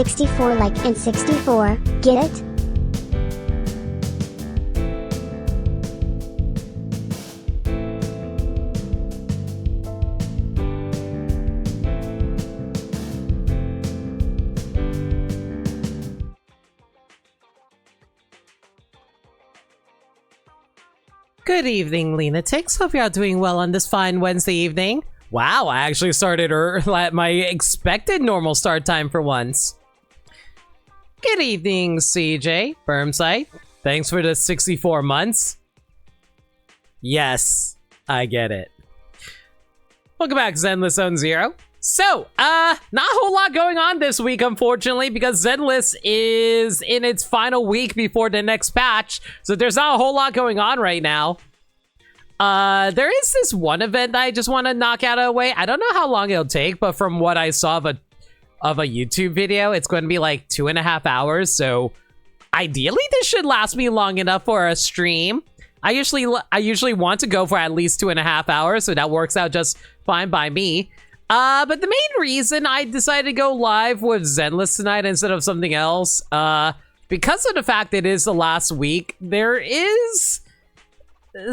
64 like in 64, get it? Good evening, Lunatics. Hope y'all doing well on this fine Wednesday evening. Wow, I actually started at my expected normal start time for once. Good evening, CJ, Firmsite. Thanks for the 64 months. Yes, I get it. Welcome back, Zenless Zone Zero. So, not a whole lot going on this week, unfortunately, because Zenless is in its final week before the next patch, so there's not a whole lot going on right now. There is this one event that I just want to knock out of the way. I don't know how long it'll take, but from what I saw of a YouTube video, it's going to be like 2.5 hours, so ideally this should last me long enough for a stream. I usually want to go for at least 2.5 hours, so that works out just fine by me. But the main reason I decided to go live with Zenless tonight instead of something else, because of the fact it is the last week, there is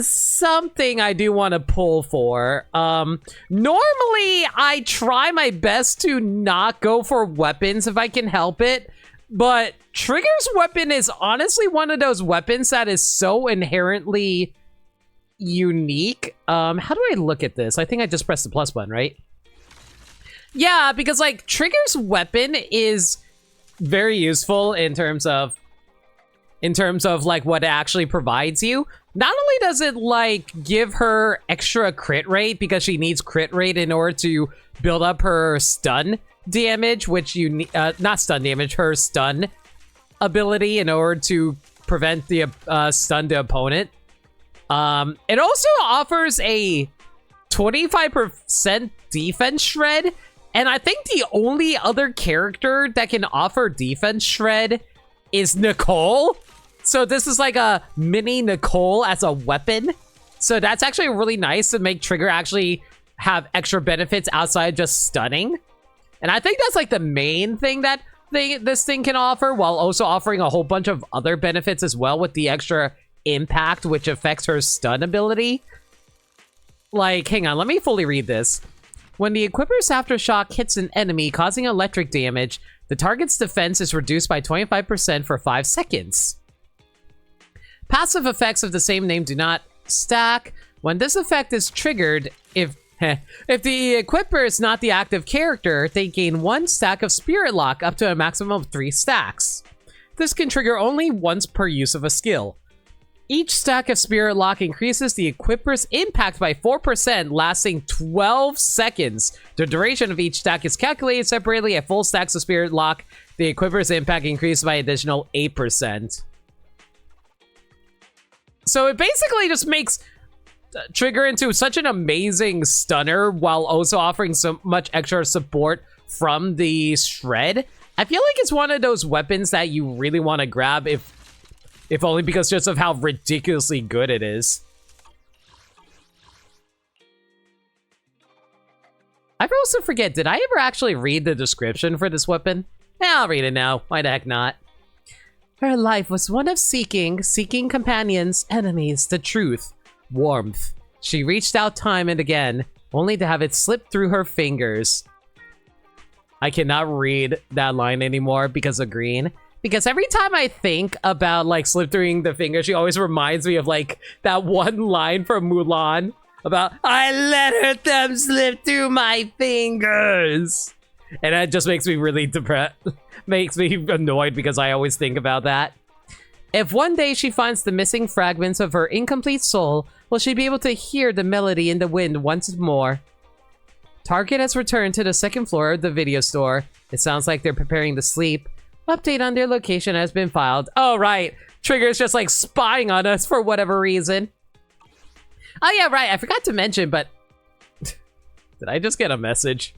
something I do want to pull for. Normally I try my best to not go for weapons if I can help it, but Trigger's weapon is honestly one of those weapons that is so inherently unique. How do I look at this? I think I just pressed the plus button, right? Yeah, because like Trigger's weapon is very useful in terms of like what it actually provides you. Not only does it like give her extra crit rate because she needs crit rate in order to build up her stun damage, which you need, not stun damage, her stun ability in order to prevent the stun the opponent. It also offers a 25% defense shred. And I think the only other character that can offer defense shred is Nicole. So this is like a mini Nicole as a weapon. So that's actually really nice to make Trigger actually have extra benefits outside just stunning. And I think that's like the main thing that this thing can offer, while also offering a whole bunch of other benefits as well with the extra impact, which affects her stun ability. Like, hang on, let me fully read this. When the equipper's aftershock hits an enemy causing electric damage, the target's defense is reduced by 25% for 5 seconds. Passive effects of the same name do not stack. When this effect is triggered, if the equipper is not the active character, they gain 1 stack of Spirit Lock up to a maximum of 3 stacks. This can trigger only once per use of a skill. Each stack of Spirit Lock increases the equipper's impact by 4%, lasting 12 seconds. The duration of each stack is calculated separately. At full stacks of Spirit Lock, the equipper's impact increases by additional 8%. So it basically just makes Trigger into such an amazing stunner while also offering so much extra support from the shred. I feel like it's one of those weapons that you really want to grab if only because just of how ridiculously good it is. I also forget, did I ever actually read the description for this weapon? I'll read it now. Why the heck not? Her life was one of seeking companions, enemies, the truth, warmth. She reached out time and again, only to have it slip through her fingers. I cannot read that line anymore because of green. Because every time I think about, like, slip through the finger, she always reminds me of, like, that one line from Mulan about, I let her thumb slip through my fingers. And that just makes me really depressed. Makes me annoyed because I always think about that. If one day she finds the missing fragments of her incomplete soul, will she be able to hear the melody in the wind once more? Target has returned to the 2nd floor of the video store. It sounds like they're preparing to sleep. Update on their location has been filed. Oh, right. Trigger's just like spying on us for whatever reason. Oh, yeah, right. I forgot to mention, but did I just get a message?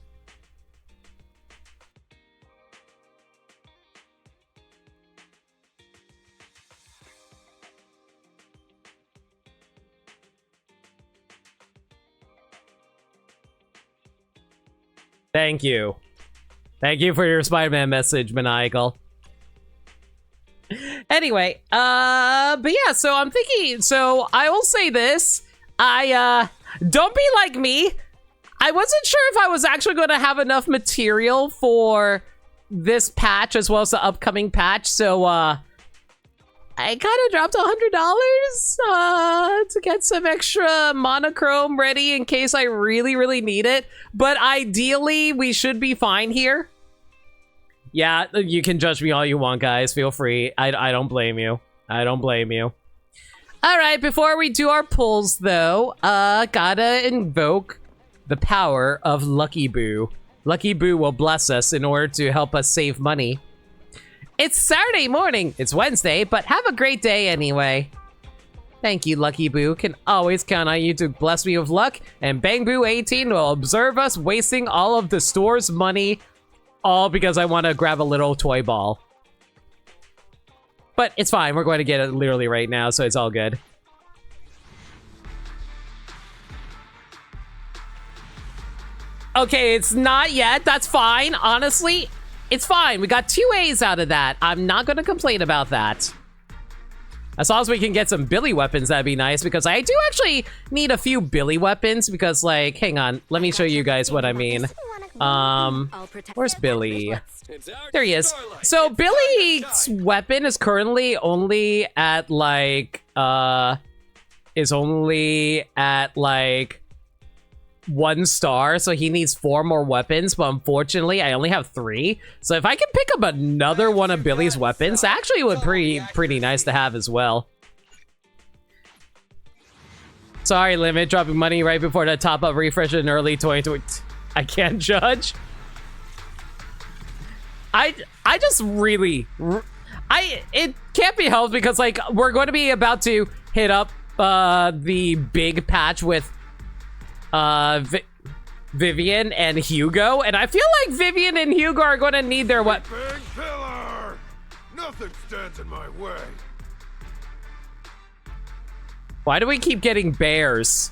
Thank you. Thank you for your Spider-Man message, Maniacal. Anyway, but yeah, so I'm thinking, so I will say this, don't be like me. I wasn't sure if I was actually going to have enough material for this patch as well as the upcoming patch, so, I kind of dropped $100 to get some extra monochrome ready in case I really, really need it. But ideally, we should be fine here. Yeah, you can judge me all you want, guys. Feel free. I don't blame you. I don't blame you. All right, before we do our pulls, though, gotta invoke the power of Lucky Boo. Lucky Boo will bless us in order to help us save money. It's Saturday morning. It's Wednesday, but have a great day anyway. Thank you, Lucky Boo. Can always count on you to bless me with luck, and Bangboo 18 will observe us wasting all of the store's money, all because I want to grab a little toy ball. But it's fine. We're going to get it literally right now, so it's all good. Okay, it's not yet. That's fine. Honestly, it's fine. We got 2 A's out of that. I'm not going to complain about that. As long as we can get some Billy weapons, that'd be nice, because I do actually need a few Billy weapons, because, like, hang on. Let me show you guys what I mean. Where's Billy? There he is. So Billy's weapon is currently only at, like, 1 star, so he needs 4 more weapons, but unfortunately I only have 3. So if I can pick up another one of Billy's weapons, that actually would pretty nice to have as well. Sorry, Limit, dropping money right before the top-up refresh in early 2020. I can't judge. I just really... it can't be helped because, like, we're going to be about to hit up the big patch with Vivian and Hugo, and I feel like Vivian and Hugo are going to need their what? Big pillar! Nothing stands in my way. Why do we keep getting bears?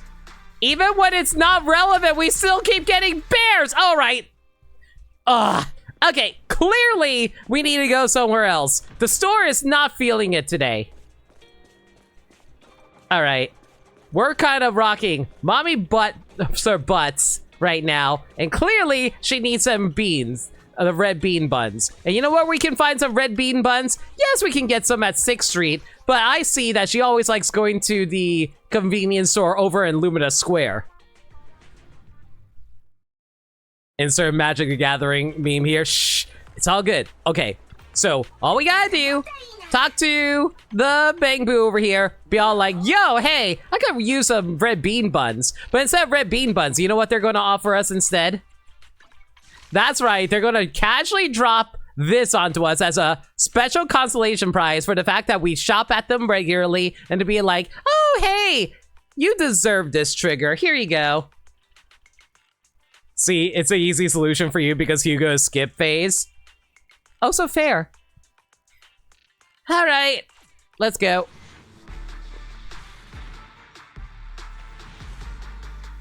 Even when it's not relevant, we still keep getting bears! All right. Okay, clearly we need to go somewhere else. The store is not feeling it today. All right. We're kind of rocking mommy butts right now, and clearly she needs some beans, the red bean buns. And you know where we can find some red bean buns? Yes, we can get some at 6th Street, but I see that she always likes going to the convenience store over in Lumina Square. Insert Magic the Gathering meme here. Shh, it's all good. Okay, so all we gotta do, talk to the Bangboo over here, be all like, yo, hey, I could use some red bean buns. But instead of red bean buns, you know what they're gonna offer us instead? That's right, they're gonna casually drop this onto us as a special consolation prize for the fact that we shop at them regularly, and to be like, oh, hey, you deserve this, Trigger. Here you go. See, it's an easy solution for you because Hugo's skip phase. Oh, so fair. All right, let's go.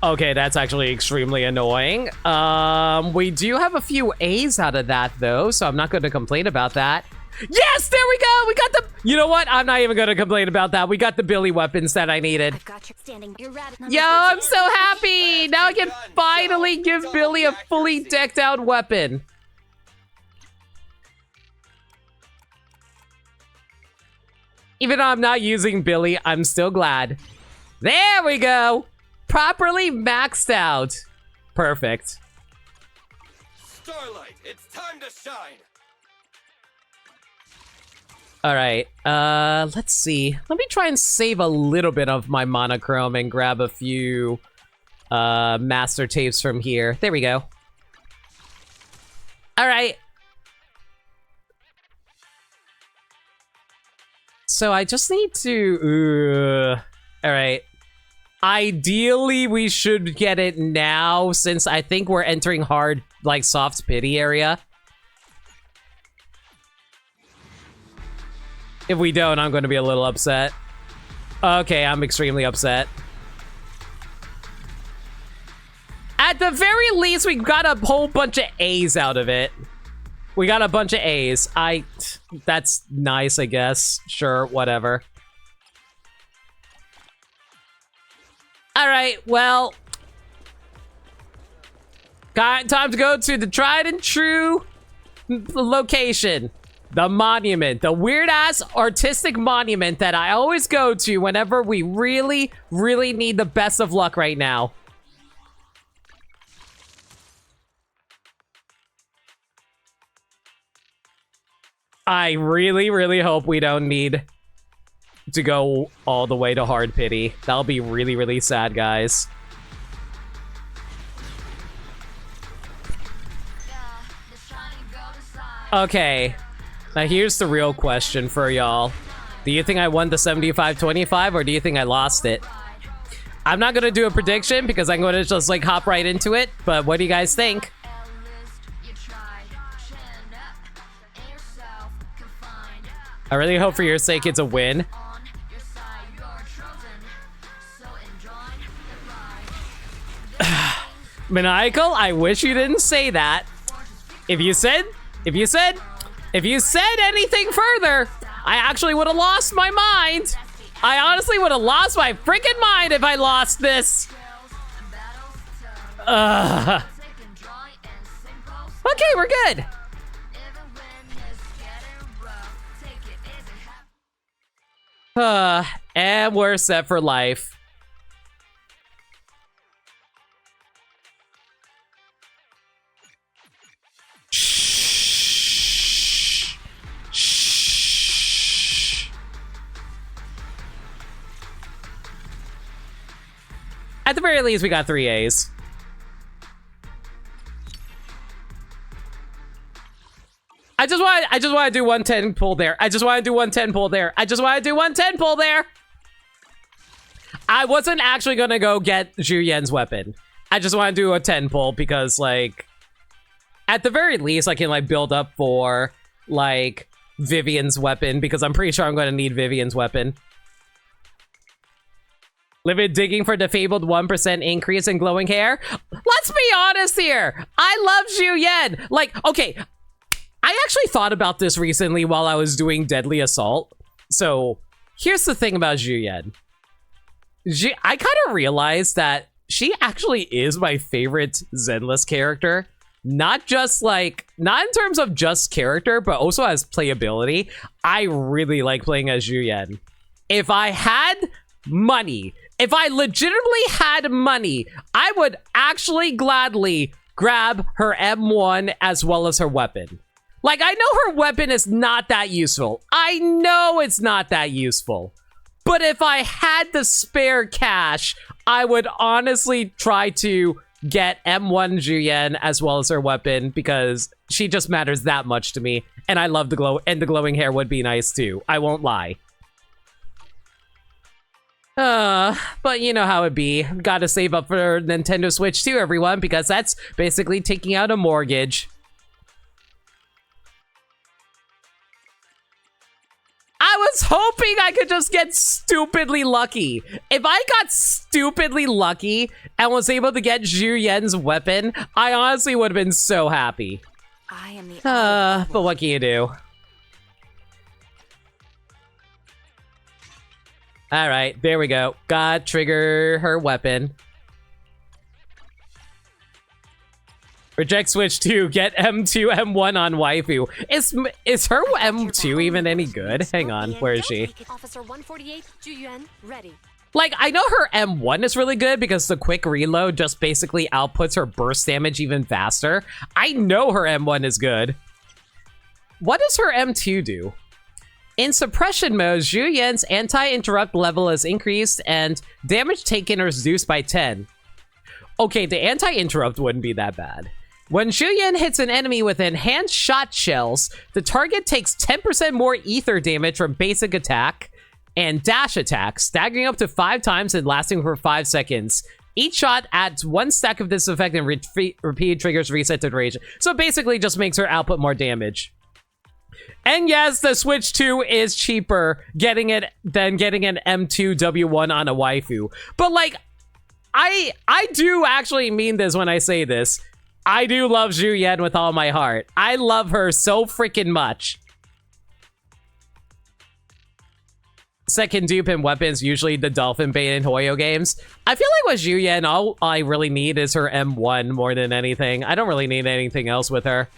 Okay, that's actually extremely annoying. We do have a few A's out of that, though, so I'm not going to complain about that. Yes, there we go. We got the... You know what? I'm not even going to complain about that. We got the Billy weapons that I needed. Yo, I'm so happy. Now I can finally give Billy a fully decked out weapon. Even though I'm not using Billy, I'm still glad. There we go. Properly maxed out. Perfect. Starlight, it's time to shine. All right, let's see. Let me try and save a little bit of my monochrome and grab a few master tapes from here. There we go. All right. So I just need to... all right. Ideally, we should get it now, since I think we're entering hard, like, soft pity area. If we don't, I'm going to be a little upset. Okay, I'm extremely upset. At the very least, we got a whole bunch of A's out of it. We got a bunch of A's. That's nice, I guess. Sure, whatever. Alright, well... time to go to the tried and true location. The monument. The weird-ass artistic monument that I always go to whenever we really, really need the best of luck right now. I really, really hope we don't need to go all the way to hard pity. That'll be really, really sad, guys. Okay. Now here's the real question for y'all. Do you think I won the 75-25 or do you think I lost it? I'm not gonna do a prediction because I'm gonna just like hop right into it, but what do you guys think? I really hope for your sake it's a win. Maniacal, I wish you didn't say that. If you said anything further, I actually would have lost my mind. I honestly would have lost my freaking mind if I lost this. Okay, we're good. And we're set for life. At the very least, we got 3 A's. I just want to do 110 pull there. I just want to do 110 pull there. I just want to do 110 pull there. I wasn't actually going to go get Zhu Yan's weapon. I just want to do a 10 pull because, like, at the very least, I can, like, build up for, like, Vivian's weapon because I'm pretty sure I'm going to need Vivian's weapon. Livid digging for defabled 1% increase in glowing hair. Let's be honest here. I love Zhu Yan. Like, okay, I actually thought about this recently while I was doing Deadly Assault. So here's the thing about Zhu Yan. I kind of realized that she actually is my favorite Zenless character. Not just like, not in terms of just character, but also as playability. I really like playing as Zhu Yan. If I had money, if I legitimately had money, I would actually gladly grab her M1 as well as her weapon. Like, I know her weapon is not that useful. I know it's not that useful. But if I had the spare cash, I would honestly try to get M1 Zhu Yan as well as her weapon because she just matters that much to me. And I love the glow, and the glowing hair would be nice too. I won't lie. But you know how it be. Gotta save up for Nintendo Switch too, everyone, because that's basically taking out a mortgage. I was hoping I could just get stupidly lucky. If I got stupidly lucky and was able to get Zhu Yan's weapon, I honestly would have been so happy. I am the But what can you do? Alright, there we go. Gotta trigger her weapon. Reject Switch 2, get M2, M1 on waifu. Is her M2 even any good? Hang on, where is she? Officer 148, Zhu Yan, ready. Like, I know her M1 is really good because the quick reload just basically outputs her burst damage even faster. I know her M1 is good. What does her M2 do? In suppression mode, Zhu Yan's anti-interrupt level is increased and damage taken is reduced by 10. Okay, the anti-interrupt wouldn't be that bad. When Zhu Yan hits an enemy with enhanced shot shells, the target takes 10% more ether damage from basic attack and dash attack, staggering up to 5 times and lasting for 5 seconds. Each shot adds 1 stack of this effect and repeated triggers reset the duration. So basically just makes her output more damage. And yes, the Switch 2 is cheaper than getting an M2 W1 on a waifu. But like, I do actually mean this when I say this. I do love Zhu Yan with all my heart. I love her so freaking much. Second dupe in weapons, usually the Dolphin Bait and Hoyo games. I feel like with Zhu Yan, all I really need is her M1 more than anything. I don't really need anything else with her.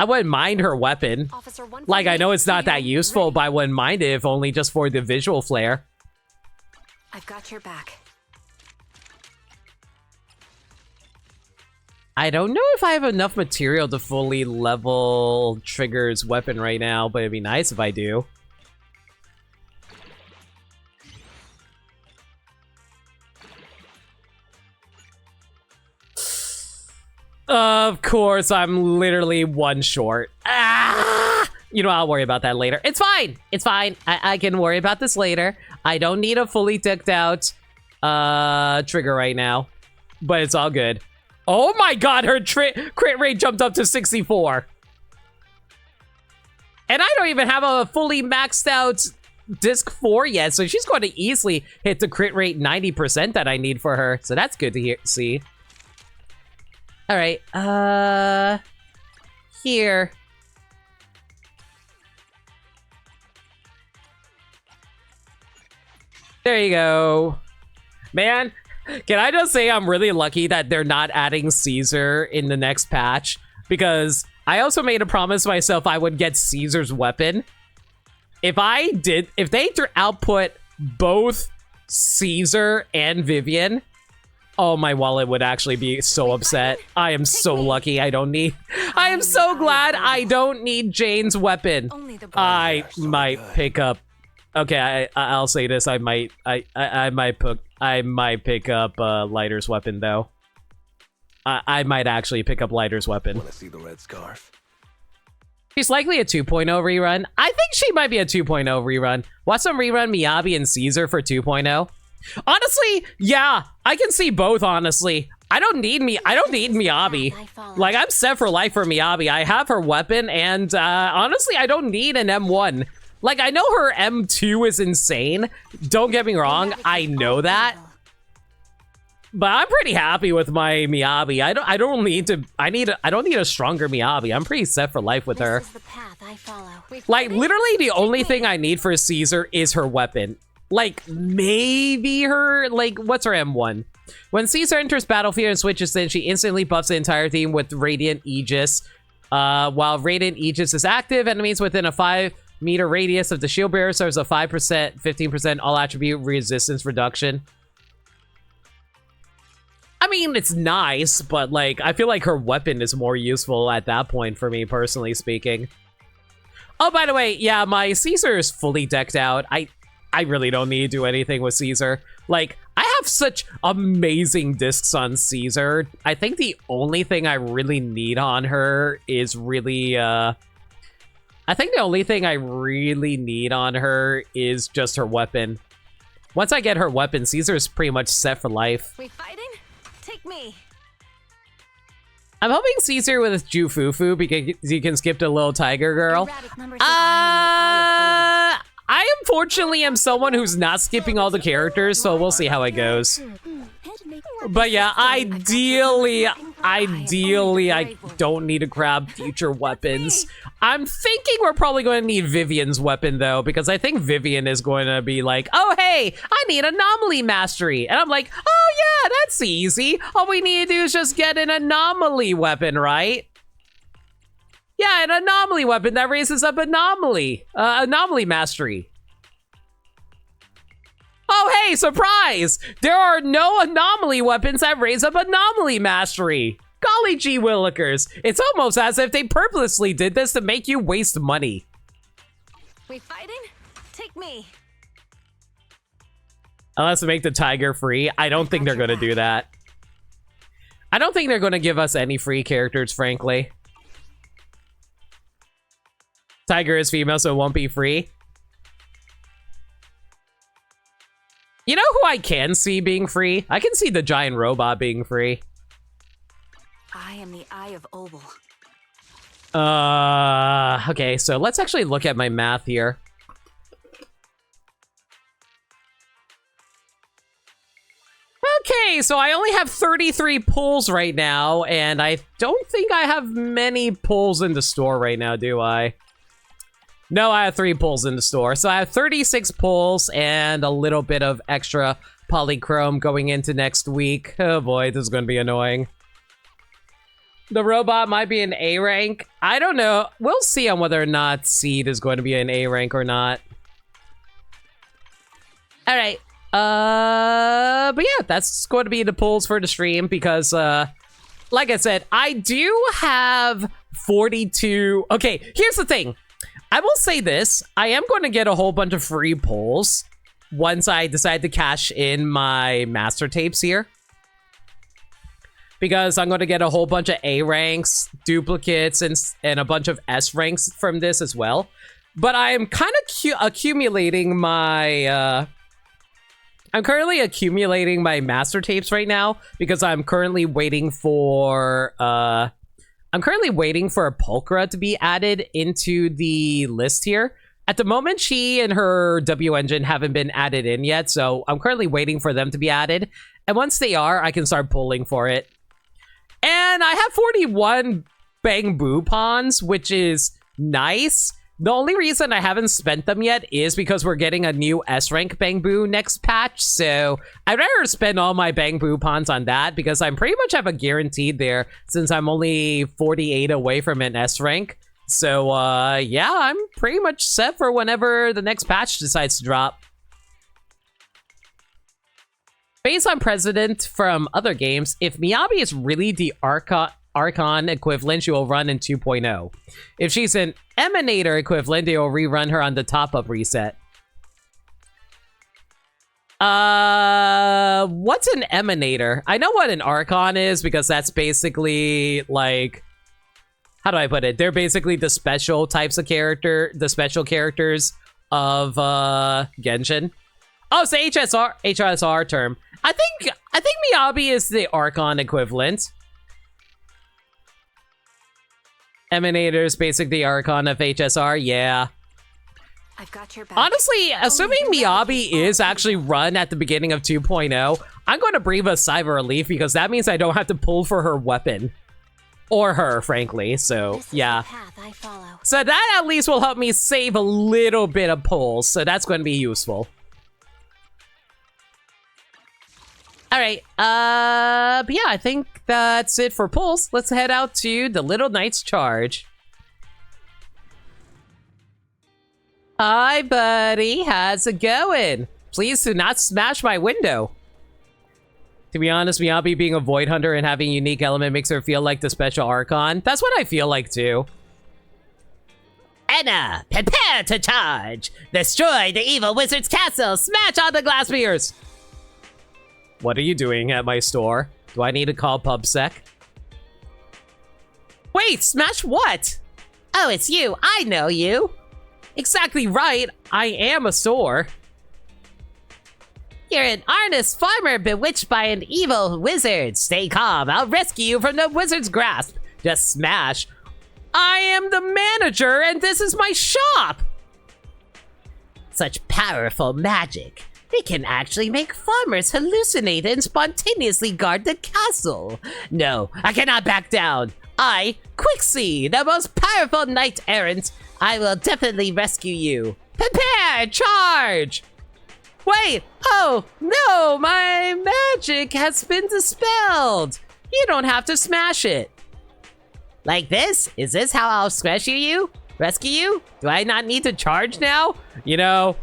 I wouldn't mind her weapon. Like, I know it's not that useful, but I wouldn't mind it if only just for the visual flair. I've got your back. I don't know if I have enough material to fully level Trigger's weapon right now, but it'd be nice if I do. Of course, I'm literally one short. Ah! You know, I'll worry about that later. It's fine. It's fine. I can worry about this later. I don't need a fully decked out Trigger right now, but it's all good. Oh my god, her crit rate jumped up to 64. And I don't even have a fully maxed out disc 4 yet, so she's going to easily hit the crit rate 90% that I need for her. So that's good to see. All right, here. There you go. Man, can I just say I'm really lucky that they're not adding Caesar in the next patch, because I also made a promise to myself I would get Caesar's weapon. If they output both Caesar and Vivian, oh, my wallet would actually be so upset. I am so lucky I am so glad I don't need Jane's weapon. I might pick up, okay, I'll say this, I might pick up Lighter's weapon though. I might actually pick up Lighter's weapon. Want to see the red scarf? She's likely a 2.0 rerun. I think she might be a 2.0 rerun. Watch some rerun Miyabi and Caesar for 2.0. Honestly, yeah, I can see both, honestly. I don't need Miyabi. Like, I'm set for life for Miyabi. I have her weapon, and honestly, I don't need an M1. Like, I know her M2 is insane. Don't get me wrong, I know that. But I'm pretty happy with my Miyabi. I don't need a stronger Miyabi. I'm pretty set for life with her. Like, literally the only thing I need for Caesar is her weapon. Like, maybe her, like, what's her M1? When Caesar enters battlefield and switches in, she instantly buffs the entire team with Radiant Aegis. While Radiant Aegis is active, enemies within a 5-meter radius of the shield bearer serves a 5%, 15% all attribute resistance reduction. I mean, it's nice, but, like, I feel like her weapon is more useful at that point for me, personally speaking. Oh, by the way, yeah, my Caesar is fully decked out. I really don't need to do anything with Caesar. Like, I have such amazing discs on Caesar. I think the only thing I really need on her is really, I think the only thing I really need on her is just her weapon. Once I get her weapon, Caesar is pretty much set for life. We fighting? Take me. I'm hoping Caesar with Jufufu because you can skip to Little Tiger Girl. I unfortunately am someone who's not skipping all the characters, so we'll see how it goes. But yeah, ideally, I don't need to grab future weapons. I'm thinking we're probably going to need Vivian's weapon, though, because I think Vivian is going to be like, oh, hey, I need Anomaly Mastery. And I'm like, oh, yeah, that's easy. All we need to do is just get an Anomaly weapon, right? Yeah, an Anomaly weapon that raises up Anomaly Mastery. Oh, hey, surprise! There are no Anomaly weapons that raise up Anomaly Mastery. Golly gee willikers. It's almost as if they purposely did this to make you waste money. We fighting? Take me. Unless to make the tiger free. I don't think they're going to do that. I don't think they're going to give us any free characters, frankly. Tiger is female, so it won't be free. You know who I can see being free? I can see the giant robot being free. I am the Eye of Obel. Okay, so let's actually look at my math here. Okay, so I only have 33 pulls right now, and I don't think I have many pulls in the store right now, do I? No, I have 3 pulls in the store. So I have 36 pulls and a little bit of extra polychrome going into next week. Oh boy, this is going to be annoying. The robot might be an A rank. I don't know. We'll see on whether or not Seed is going to be an A rank or not. All right. But yeah, that's going to be the pulls for the stream because, like I said, I do have 42. Okay, here's the thing. I will say this. I am going to get a whole bunch of free pulls once I decide to cash in my master tapes here. Because I'm going to get a whole bunch of A ranks, duplicates, and a bunch of S ranks from this as well. But I am kind of accumulating my... I'm currently accumulating my master tapes right now because I'm currently waiting for a Pulchra to be added into the list here. At the moment, she and her W engine haven't been added in yet, so I'm currently waiting for them to be added. And once they are, I can start pulling for it. And I have 41 Bangboos pawns, which is nice. The only reason I haven't spent them yet is because we're getting a new S-rank Bangboo next patch, so I'd rather spend all my Bangboo pawns on that because I pretty much have a guaranteed there since I'm only 48 away from an S-rank. So, yeah, I'm pretty much set for whenever the next patch decides to drop. Based on precedent from other games, if Miyabi is really the Archon equivalent, she will run in 2.0. If she's an Emanator equivalent, they will rerun her on the top-up reset. What's an Emanator? I know what an Archon is because that's basically like... How do I put it? They're basically the special types of the special characters of Genshin. Oh, it's the HSR term. I think Miyabi is the Archon equivalent. Emanators, basically the Archon of HSR, yeah. I've got your back. Honestly, assuming Miyabi is actually run at the beginning of 2.0, I'm going to breathe a sigh of relief because that means I don't have to pull for her weapon. Or her, frankly, so yeah. So that at least will help me save a little bit of pulls, so that's going to be useful. Alright, but yeah, I think that's it for pulls. Let's head out to the Little Knight's Charge. Hi, buddy. How's it going? Please do not smash my window. To be honest, Miyabi being a Void Hunter and having a unique element makes her feel like the special Archon. That's what I feel like, too. Anna, prepare to charge! Destroy the evil wizard's castle! Smash all the glass mirrors! What are you doing at my store? Do I need to call PubSec? Wait, smash what? Oh, it's you. I know you. Exactly right. I am a store. You're an honest farmer bewitched by an evil wizard. Stay calm. I'll rescue you from the wizard's grasp. Just smash. I am the manager and this is my shop. Such powerful magic. It can actually make farmers hallucinate and spontaneously guard the castle. No, I cannot back down. Quixie, the most powerful knight-errant, I will definitely rescue you. Prepare! Charge! Wait! Oh, no! My magic has been dispelled! You don't have to smash it. Like this? Is this how I'll rescue you? Rescue you? Do I not need to charge now? You know...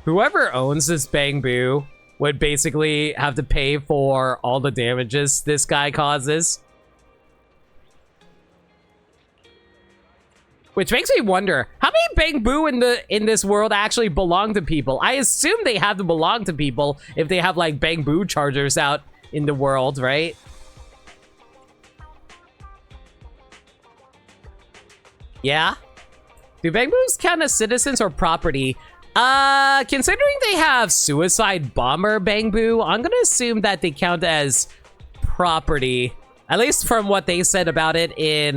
Whoever owns this Bangboo would basically have to pay for all the damages this guy causes. Which makes me wonder, how many Bangboo in this world actually belong to people? I assume they have to belong to people if they have like Bangboo chargers out in the world, right? Yeah? Do Bangboos count as citizens or property? Considering they have Suicide Bomber Bangboo, I'm gonna assume that they count as property. At least from what they said about it in,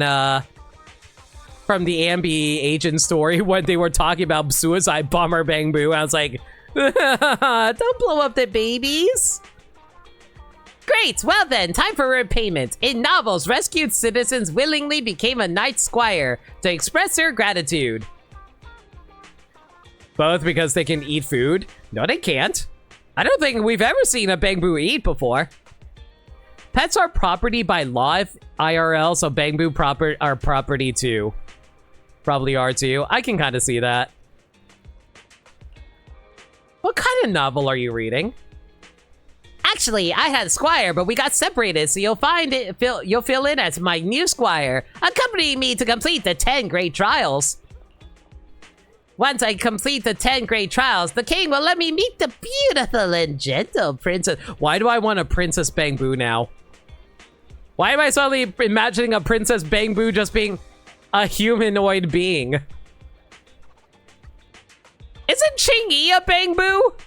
from the Ambi agent story when they were talking about Suicide Bomber Bangboo. I was like, don't blow up the babies. Great! Well then, time for repayment. In novels, rescued citizens willingly became a knight squire to express their gratitude. Both because they can eat food? No, they can't. I don't think we've ever seen a Bangboo eat before. Pets are property by law if IRL, so Bangboo are property too. Probably are too. I can kind of see that. What kind of novel are you reading? Actually, I had a squire, but we got separated, so you'll fill in as my new squire. Accompany me to complete the 10 great trials. Once I complete the 10 great trials, the king will let me meet the beautiful and gentle princess. Why do I want a Princess Bangboo now? Why am I suddenly imagining a Princess Bangboo just being a humanoid being? Isn't Chingy a Bangboo?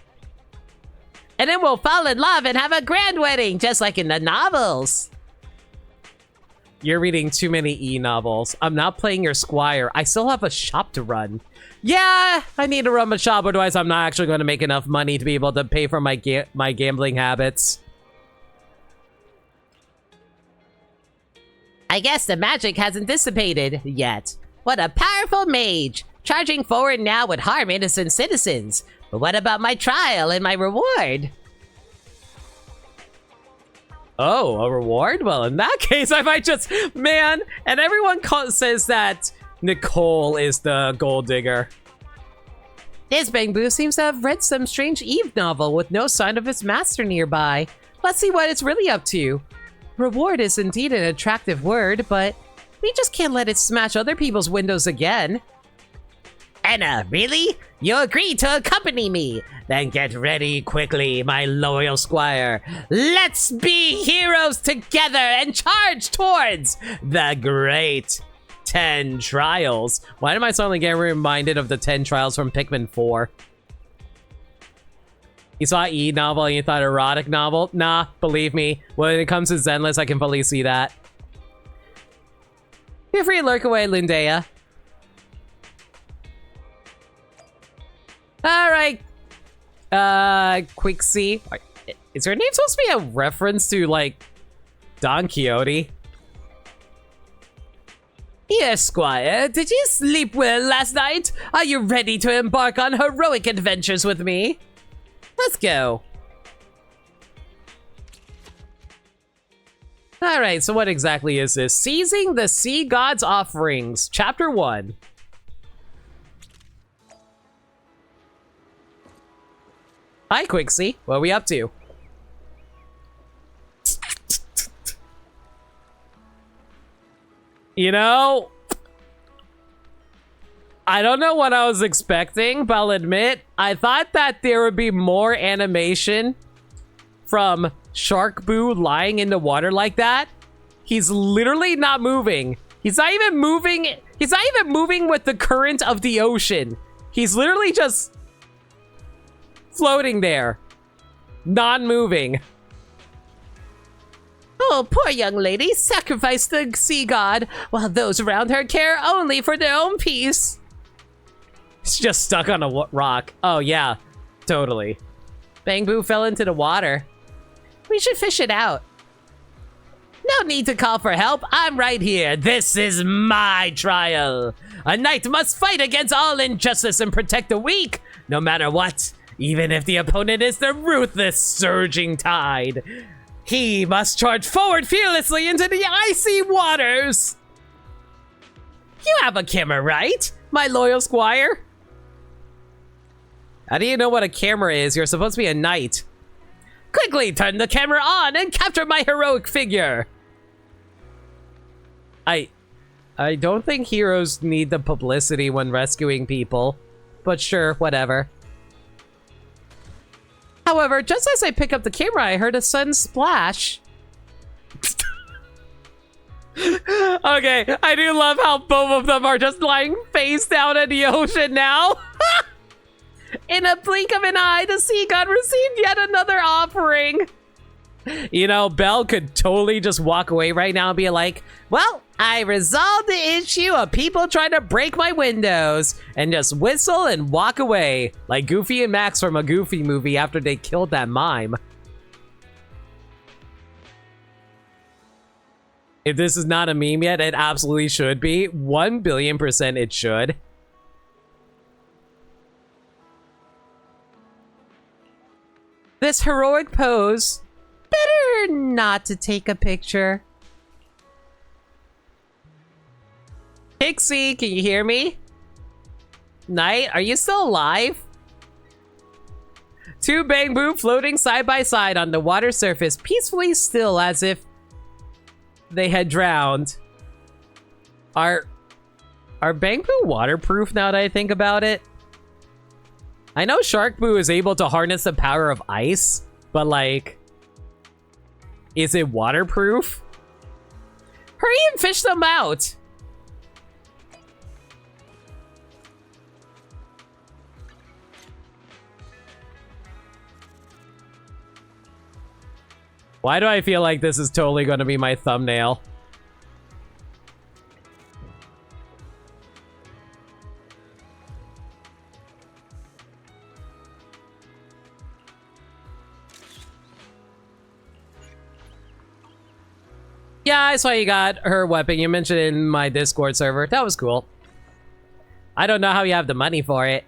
And then we'll fall in love and have a grand wedding, just like in the novels. You're reading too many e-novels. I'm not playing your squire. I still have a shop to run. Yeah, I need to run my shop, otherwise I'm not actually going to make enough money to be able to pay for my gambling habits. I guess the magic hasn't dissipated yet. What a powerful mage! Charging forward now would harm innocent citizens. But what about my trial and my reward? Oh, a reward? Well, in that case, I might just... Man, and everyone says that Nicole is the gold digger. This Bangboo seems to have read some strange Eve novel with no sign of its master nearby. Let's see what it's really up to. Reward is indeed an attractive word, but we just can't let it smash other people's windows again. Anna, really? You agreed to accompany me? Then get ready quickly, my loyal squire. Let's be heroes together and charge towards the great 10 trials. Why am I suddenly getting reminded of the 10 trials from Pikmin 4? You saw e-novel and you thought erotic novel? Nah, believe me. When it comes to Zenless, I can fully see that. Feel free to lurk away, Lindea. Alright. Quixie. Is her name supposed to be a reference to, like, Don Quixote? Yes, Squire. Did you sleep well last night? Are you ready to embark on heroic adventures with me? Let's go. Alright, so what exactly is this? Seizing the Sea God's Offerings, Chapter 1. Hi, Quixie. What are we up to? You know, I don't know what I was expecting, but I'll admit, I thought that there would be more animation from Shark Boo lying in the water like that. He's literally not moving. He's not even moving. He's not even moving with the current of the ocean. He's literally just floating there, non-moving. Oh, poor young lady sacrificed the sea god, while those around her care only for their own peace. It's just stuck on a rock. Oh yeah, totally. Bangboo fell into the water. We should fish it out. No need to call for help. I'm right here. This is my trial. A knight must fight against all injustice and protect the weak, no matter what. Even if the opponent is the ruthless surging tide, he must charge forward fearlessly into the icy waters. You have a camera, right, my loyal squire? How do you know what a camera is? You're supposed to be a knight. Quickly turn the camera on and capture my heroic figure. I don't think heroes need the publicity when rescuing people, but sure, whatever. However, just as I pick up the camera, I heard a sudden splash. Okay, I do love how both of them are just lying face down in the ocean now. In a blink of an eye, the sea god received yet another offering. You know, Belle could totally just walk away right now and be like, well, I resolved the issue of people trying to break my windows, and just whistle and walk away, like Goofy and Max from a Goofy movie after they killed that mime. If this is not a meme yet, it absolutely should be. 1,000,000,000% it should. This heroic pose. Better not to take a picture. Pixie, can you hear me? Knight, are you still alive? Two Bangboo floating side by side on the water surface, peacefully still as if they had drowned. Are Bangboo waterproof now that I think about it? I know Shark Boo is able to harness the power of ice, but like, is it waterproof? Hurry and fish them out! Why do I feel like this is totally going to be my thumbnail? Yeah, I saw you got her weapon. You mentioned it in my Discord server. That was cool. I don't know how you have the money for it.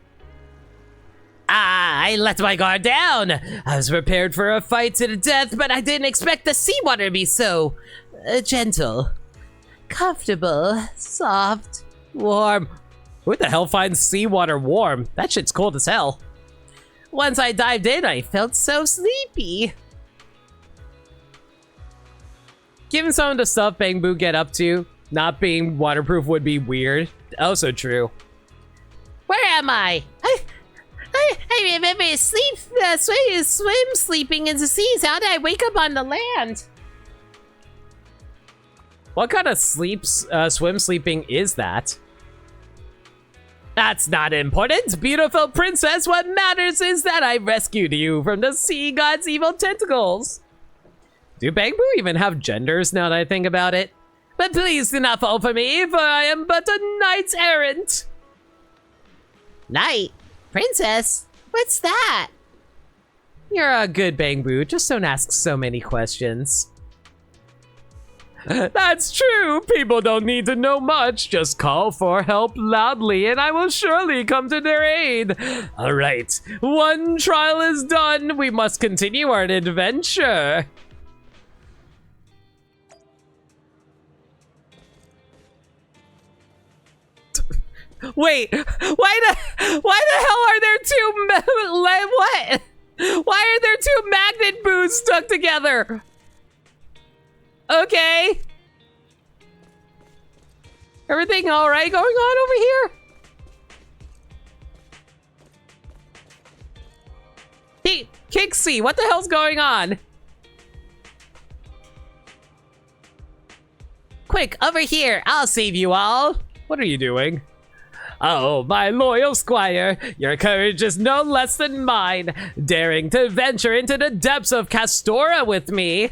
I let my guard down. I was prepared for a fight to the death, but I didn't expect the seawater to be so gentle, comfortable, soft, warm. Who the hell finds seawater warm? That shit's cold as hell. Once I dived in, I felt so sleepy. Given some of the stuff Bangboo get up to, not being waterproof would be weird. Also true. Where am I? I remember swim sleeping in the seas. How did I wake up on the land? What kind of swim sleeping is that? That's not important, beautiful princess. What matters is that I rescued you from the sea god's evil tentacles. Do Bangboo even have genders now that I think about it? But please do not fall for me, for I am but a knight errant. Knight? Princess? What's that? You're a good Bangboo, just don't ask so many questions. That's true! People don't need to know much, just call for help loudly and I will surely come to their aid. Alright, one trial is done, we must continue our adventure. Wait, why the hell are there two what? Why are there two magnet boos stuck together? Okay. Everything all right going on over here? Hey, Kixie, what the hell's going on? Quick, over here, I'll save you all. What are you doing? Oh, my loyal squire, your courage is no less than mine, daring to venture into the depths of Castora with me.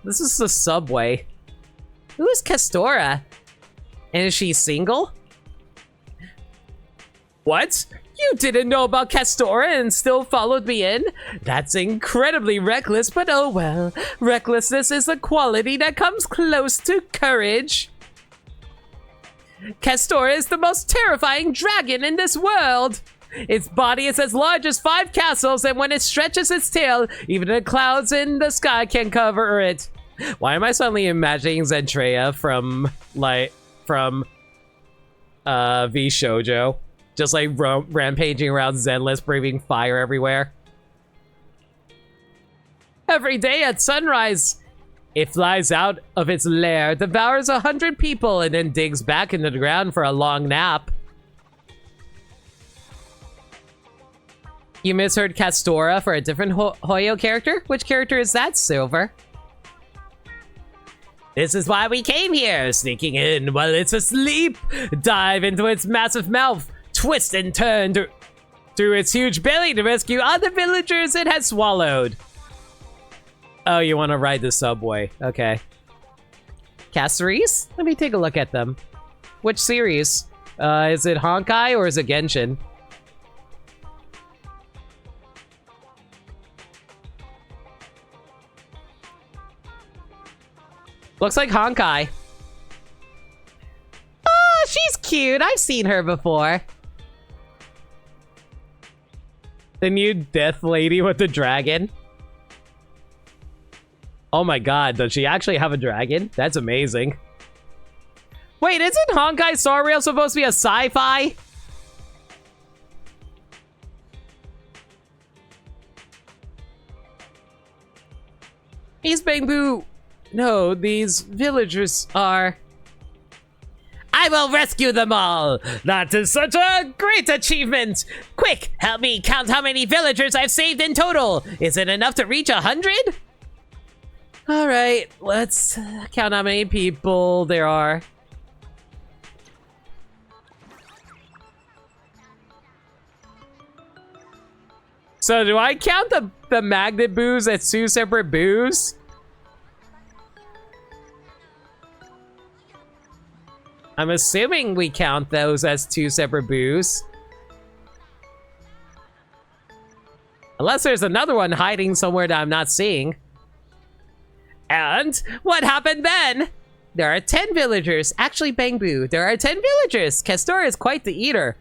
This is the subway. Who is Castora? And is she single? What? You didn't know about Castora and still followed me in? That's incredibly reckless, but oh well. Recklessness is a quality that comes close to courage. Castora is the most terrifying dragon in this world. Its body is as large as 5 castles, and when it stretches its tail, even the clouds in the sky can cover it. Why am I suddenly imagining Zentreya from V Shoujo? Just like rampaging around Zenless, breathing fire everywhere. Every day at sunrise, it flies out of its lair, devours 100 people, and then digs back into the ground for a long nap. You misheard Castora for a different Hoyo character? Which character is that, Silver? This is why we came here, sneaking in while it's asleep. Dive into its massive mouth, twist and turn through its huge belly to rescue other villagers it has swallowed. Oh, you want to ride the subway. Okay. Caceres? Let me take a look at them. Which series? Is it Honkai or is it Genshin? Looks like Honkai. Oh, she's cute. I've seen her before. The new death lady with the dragon. Oh my god, does she actually have a dragon? That's amazing. Wait, isn't Honkai Star Rail supposed to be a sci-fi? These Bangboos... No, these villagers are... I will rescue them all! That is such a great achievement! Quick, help me count how many villagers I've saved in total! Is it enough to reach 100? Alright, let's count how many people there are. So do I count the magnet boos as 2 separate boos? I'm assuming we count those as 2 separate boos. Unless there's another one hiding somewhere that I'm not seeing. And what happened then? There are 10 villagers. Actually, Bangboo, there are 10 villagers. Castor is quite the eater.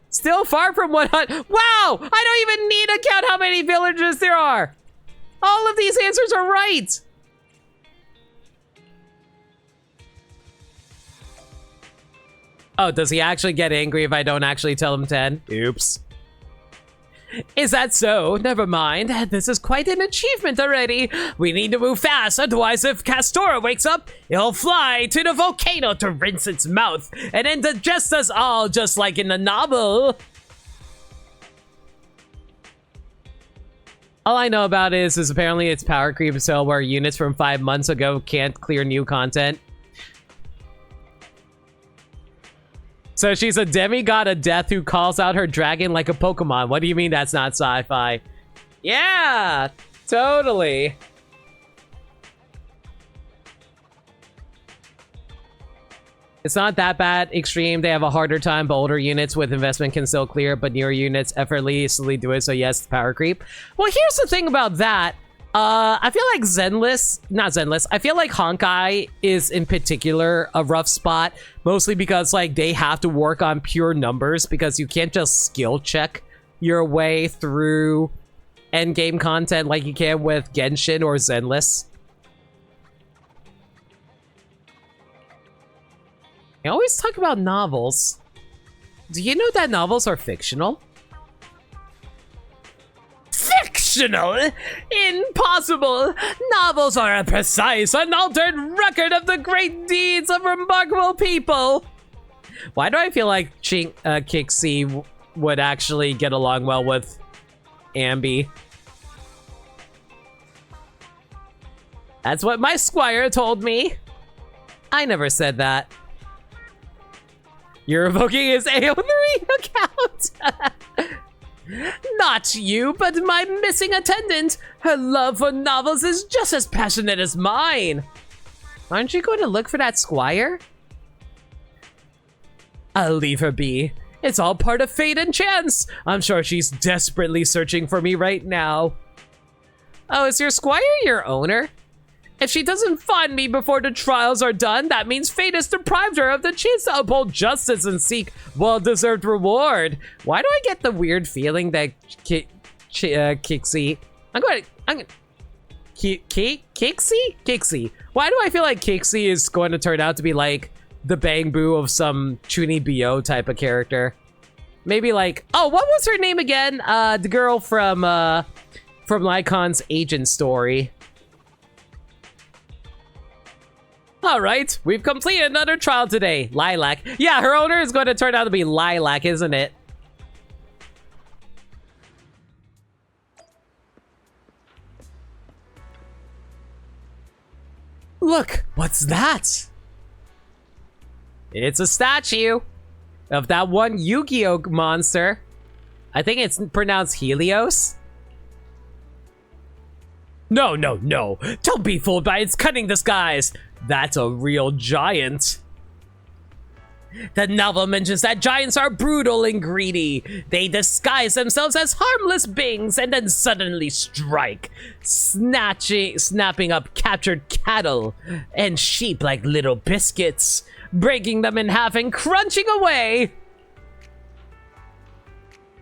Still far from 100. Wow! I don't even need to count how many villagers there are. All of these answers are right. Oh, does he actually get angry if I don't actually tell him 10? Oops. Is that so? Never mind. This is quite an achievement already. We need to move fast, otherwise if Castora wakes up, he'll fly to the volcano to rinse its mouth and then digest us all just like in the novel. All I know about is apparently it's power creep cell where units from 5 months ago can't clear new content. So she's a demigod of death who calls out her dragon like a Pokemon. What do you mean that's not sci-fi? Yeah, totally. It's not that bad extreme. They have a harder time, but older units with investment can still clear, but newer units effortlessly do it. So yes, power creep. Well, here's the thing about that. I feel like not Zenless, I feel like Honkai is in particular a rough spot, mostly because like they have to work on pure numbers because you can't just skill check your way through endgame content like you can with Genshin or Zenless. I always talk about novels. Do you know that novels are fictional? Fictional? Impossible! Novels are a precise, unaltered record of the great deeds of remarkable people! Why do I feel like Kixie would actually get along well with Ambi? That's what my squire told me. I never said that. You're evoking his AO3 account! Not you, but my missing attendant. Her love for novels is just as passionate as mine. Aren't you going to look for that squire? I'll leave her be. It's all part of fate and chance. I'm sure she's desperately searching for me right now. Oh, is your squire your owner? If she doesn't find me before the trials are done, that means fate has deprived her of the chance to uphold justice and seek well-deserved reward. Why do I get the weird feeling that Kixie... Kixie? Why do I feel like Kixie is going to turn out to be like the Bangboo of some Chuni Bio type of character? Maybe like... Oh, what was her name again? The girl from Lycon's Agent Story. Alright, we've completed another trial today. Lilac. Yeah, her owner is going to turn out to be Lilac, isn't it? Look, what's that? It's a statue of that one Yu-Gi-Oh monster. I think it's pronounced Helios. No, no, no. Don't be fooled by its cunning disguise. That's a real giant. The novel mentions that giants are brutal and greedy. They disguise themselves as harmless beings and then suddenly strike, snapping up captured cattle and sheep like little biscuits, breaking them in half and crunching away.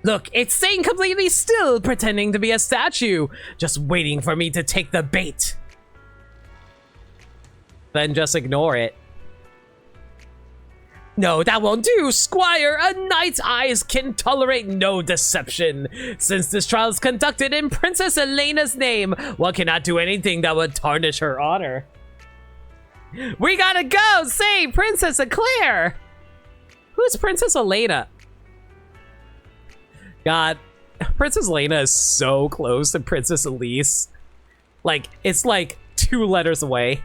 Look, it's staying completely still, pretending to be a statue, just waiting for me to take the bait. Then just ignore it. No, that won't do, Squire. A knight's eyes can tolerate no deception. Since this trial is conducted in Princess Elena's name, one cannot do anything that would tarnish her honor. We gotta go save Princess Eclair. Who's Princess Elena? God, Princess Elena is so close to Princess Elise. Like, it's like 2 letters away.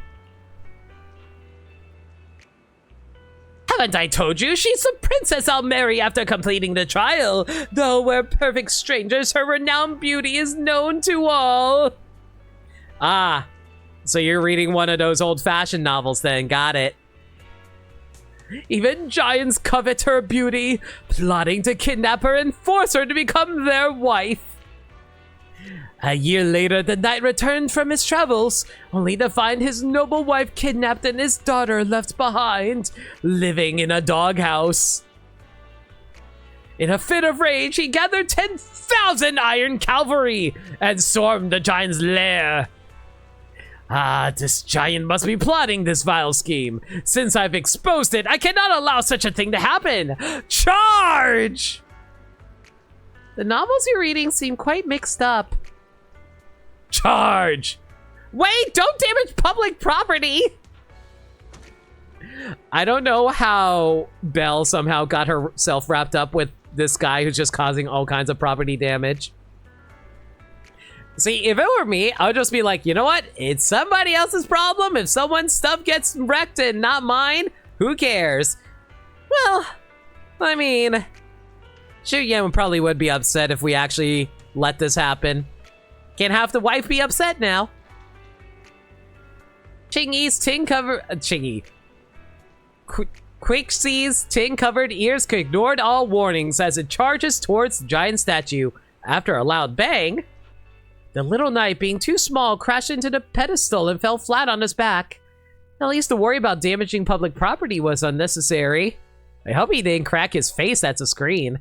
Haven't I told you? She's the princess I'll marry after completing the trial. Though we're perfect strangers, her renowned beauty is known to all. Ah, so you're reading one of those old-fashioned novels then. Got it. Even giants covet her beauty, plotting to kidnap her and force her to become their wife. A year later, the knight returned from his travels, only to find his noble wife kidnapped and his daughter left behind, living in a doghouse. In a fit of rage, he gathered 10,000 iron cavalry and stormed the giant's lair. Ah, this giant must be plotting this vile scheme. Since I've exposed it, I cannot allow such a thing to happen. Charge! The novels you're reading seem quite mixed up. Charge! Wait, don't damage public property! I don't know how Belle somehow got herself wrapped up with this guy who's just causing all kinds of property damage. See, if it were me, I would just be like, you know what? It's somebody else's problem. If someone's stuff gets wrecked and not mine, who cares? Well, I mean, Xu Yan probably would be upset if we actually let this happen. Can't have the wife be upset now. Chingy's Quixie's tin-covered ears ignored all warnings as it charges towards the giant statue. After a loud bang, the little knight, being too small, crashed into the pedestal and fell flat on his back. At least the worry about damaging public property was unnecessary. I hope he didn't crack his face at the screen.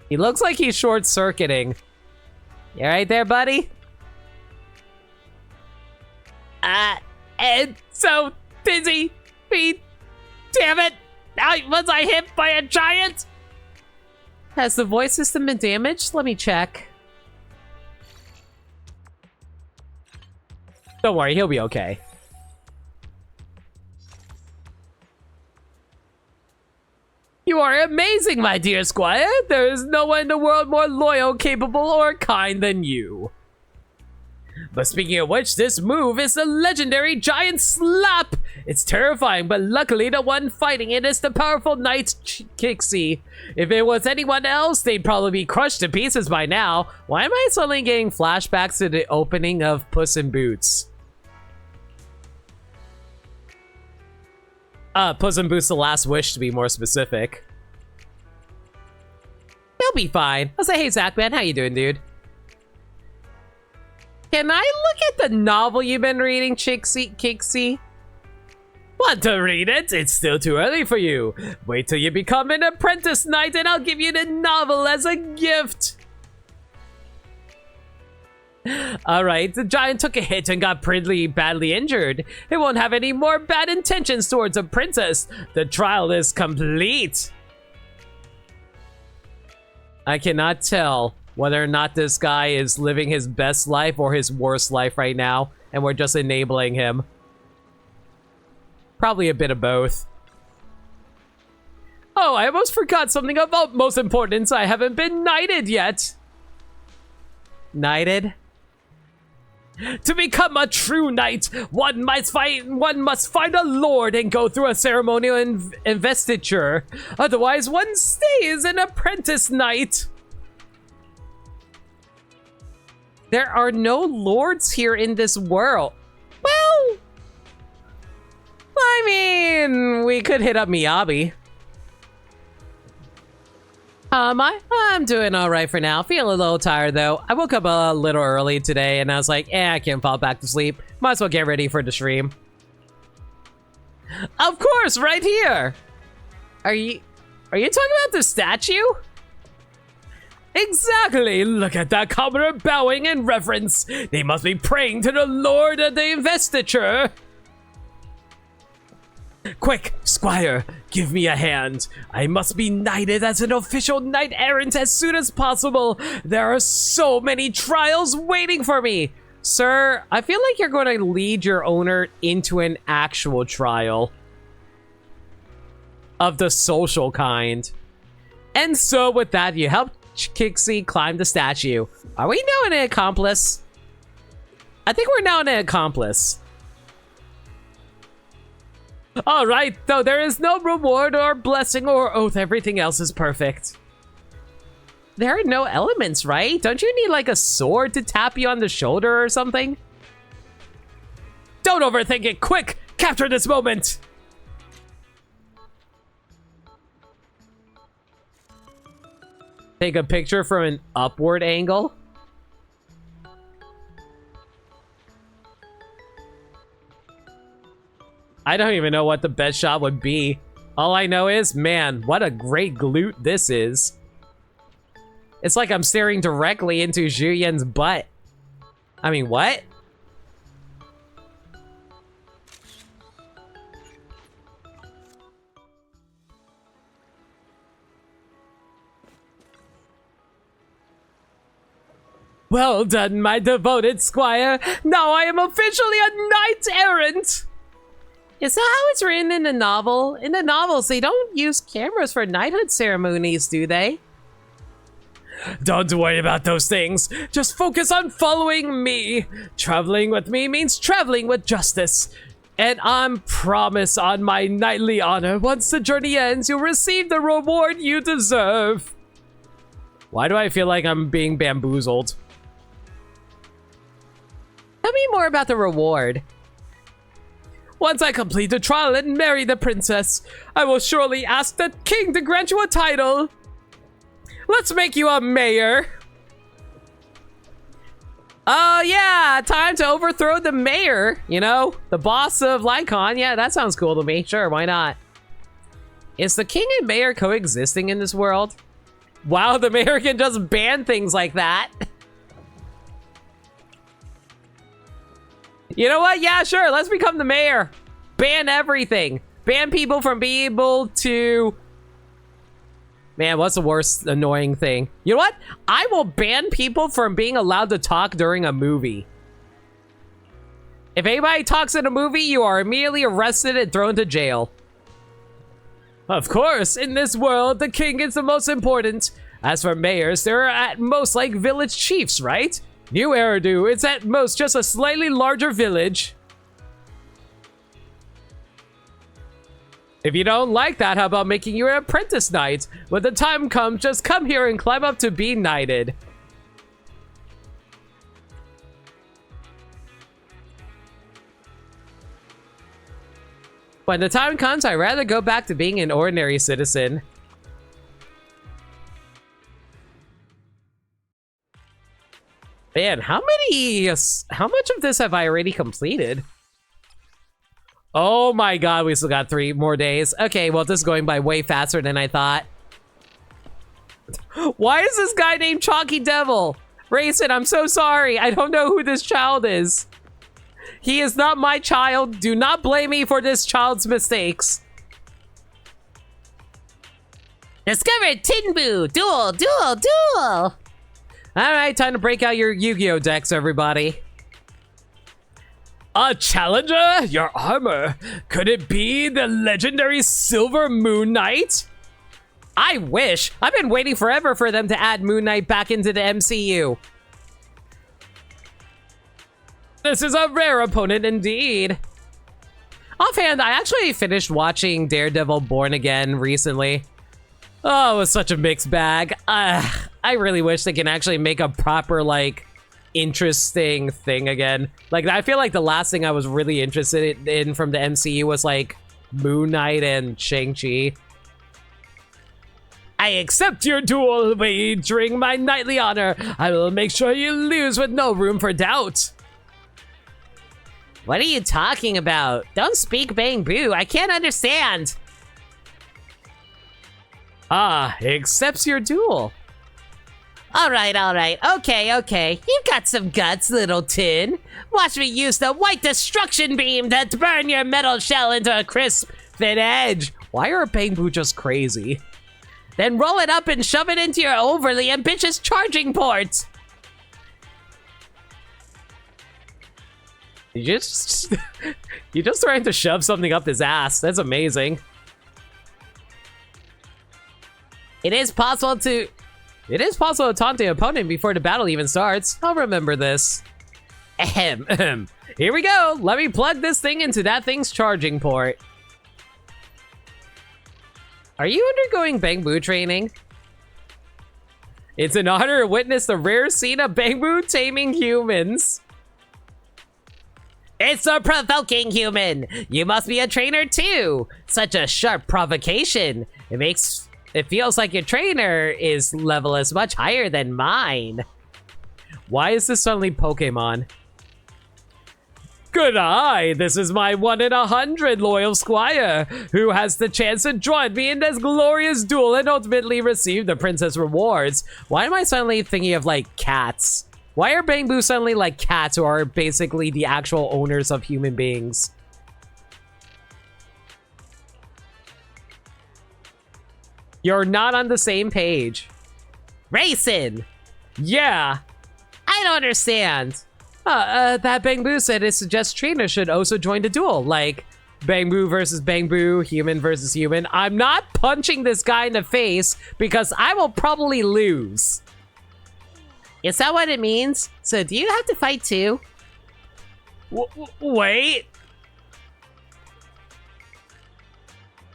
He looks like he's short-circuiting. You right there, buddy? And so dizzy. Damn it! Was I hit by a giant? Has the voice system been damaged? Let me check. Don't worry, he'll be okay. You are amazing, my dear Squire. There is no one in the world more loyal, capable, or kind than you. But speaking of which, this move is the legendary Giant Slap. It's terrifying, but luckily the one fighting it is the powerful Knight Kixie. If it was anyone else, they'd probably be crushed to pieces by now. Why am I suddenly getting flashbacks to the opening of Puss in Boots? Puss in Boots: The Last Wish, to be more specific. They'll be fine. I'll say, hey, Zach, man, how you doing, dude? Can I look at the novel you've been reading, Kixie? Want to read it? It's still too early for you. Wait till you become an apprentice knight and I'll give you the novel as a gift. Alright, the giant took a hit and got pretty badly injured. It won't have any more bad intentions towards a princess. The trial is complete. I cannot tell whether or not this guy is living his best life or his worst life right now, and we're just enabling him. Probably a bit of both. Oh, I almost forgot something of utmost importance. I haven't been knighted yet. Knighted? To become a true knight, one must find a lord and go through a ceremonial investiture. Otherwise, one stays an apprentice knight. There are no lords here in this world. Well, I mean, we could hit up Miyabi. I'm doing all right for now. Feeling a little tired though. I woke up a little early today and I was like, I can't fall back to sleep. Might as well get ready for the stream. Of course, right here. Are you talking about the statue? Exactly. Look at that commoner bowing in reverence. They must be praying to the Lord of the Investiture. Quick, Squire, give me a hand. I must be knighted as an official knight-errant as soon as possible. There are so many trials waiting for me. Sir, I feel like you're going to lead your owner into an actual trial. Of the social kind. And so with that, you help Kixie climb the statue. Are we now an accomplice? I think we're now an accomplice. Alright, though there is no reward or blessing or oath, everything else is perfect. There are no elements, right? Don't you need like a sword to tap you on the shoulder or something? Don't overthink it, quick! Capture this moment! Take a picture from an upward angle? I don't even know what the best shot would be. All I know is, man, what a great glute this is. It's like I'm staring directly into Zhu Yan's butt. I mean, what? Well done, my devoted squire. Now I am officially a knight-errant. Is that how it's written in the novel? In the novels, they don't use cameras for knighthood ceremonies, do they? Don't worry about those things. Just focus on following me. Traveling with me means traveling with justice. And I'm promise on my knightly honor, once the journey ends, you'll receive the reward you deserve. Why do I feel like I'm being bamboozled? Tell me more about the reward. Once I complete the trial and marry the princess, I will surely ask the king to grant you a title. Let's make you a mayor. Oh yeah, time to overthrow the mayor, you know? The boss of Lycon. Yeah, that sounds cool to me. Sure, why not? Is the king and mayor coexisting in this world? Wow, the mayor can just ban things like that. You know what? Yeah, sure. Let's become the mayor. Ban everything. Ban people from being able to... Man, what's the worst annoying thing? You know what? I will ban people from being allowed to talk during a movie. If anybody talks in a movie, you are immediately arrested and thrown to jail. Of course, in this world, the king is the most important. As for mayors, they're at most like village chiefs, right? New Eridu, it's at most just a slightly larger village. If you don't like that, how about making you an apprentice knight? When the time comes, just come here and climb up to be knighted. When the time comes, I'd rather go back to being an ordinary citizen. Man, how much of this have I already completed? Oh my god, we still got 3 more days. Okay, well, this is going by way faster than I thought. Why is this guy named Chalky Devil? Rayson, I'm so sorry. I don't know who this child is. He is not my child. Do not blame me for this child's mistakes. Discover Tinbu! Duel, duel, duel! Alright, time to break out your Yu-Gi-Oh decks, everybody. A challenger? Your armor? Could it be the legendary Silver Moon Knight? I wish. I've been waiting forever for them to add Moon Knight back into the MCU. This is a rare opponent indeed. Offhand, I actually finished watching Daredevil Born Again recently. Oh, it was such a mixed bag. I really wish they can actually make a proper, like, interesting thing again. Like, I feel like the last thing I was really interested in from the MCU was like Moon Knight and Shang-Chi. I accept your duel wagering my knightly honor. I will make sure you lose with no room for doubt. What are you talking about? Don't speak Bangboos. I can't understand. Ah, accepts your duel. Alright, okay. You've got some guts, little tin. Watch me use the white destruction beam to burn your metal shell into a crisp, thin edge. Why are Bangboos just crazy? Then roll it up and shove it into your overly ambitious charging port. You just trying to shove something up his ass. That's amazing. It is possible to taunt the opponent before the battle even starts. I'll remember this. Ahem. Here we go. Let me plug this thing into that thing's charging port. Are you undergoing Bangboos training? It's an honor to witness the rare scene of Bangboos taming humans. It's a provoking human. You must be a trainer too. Such a sharp provocation. It feels like your trainer is level is much higher than mine. Why is this suddenly Pokemon? Good eye, this is my 1 in 100 loyal squire, who has the chance to join me in this glorious duel and ultimately receive the princess rewards. Why am I suddenly thinking of like cats? Why are Bangboos suddenly like cats who are basically the actual owners of human beings? You're not on the same page. Racing! Yeah! I don't understand. That Bangboos said it suggests trainers should also join the duel. Like, Bangboos versus Bangboos, human versus human. I'm not punching this guy in the face because I will probably lose. Is that what it means? So do you have to fight too? Wait.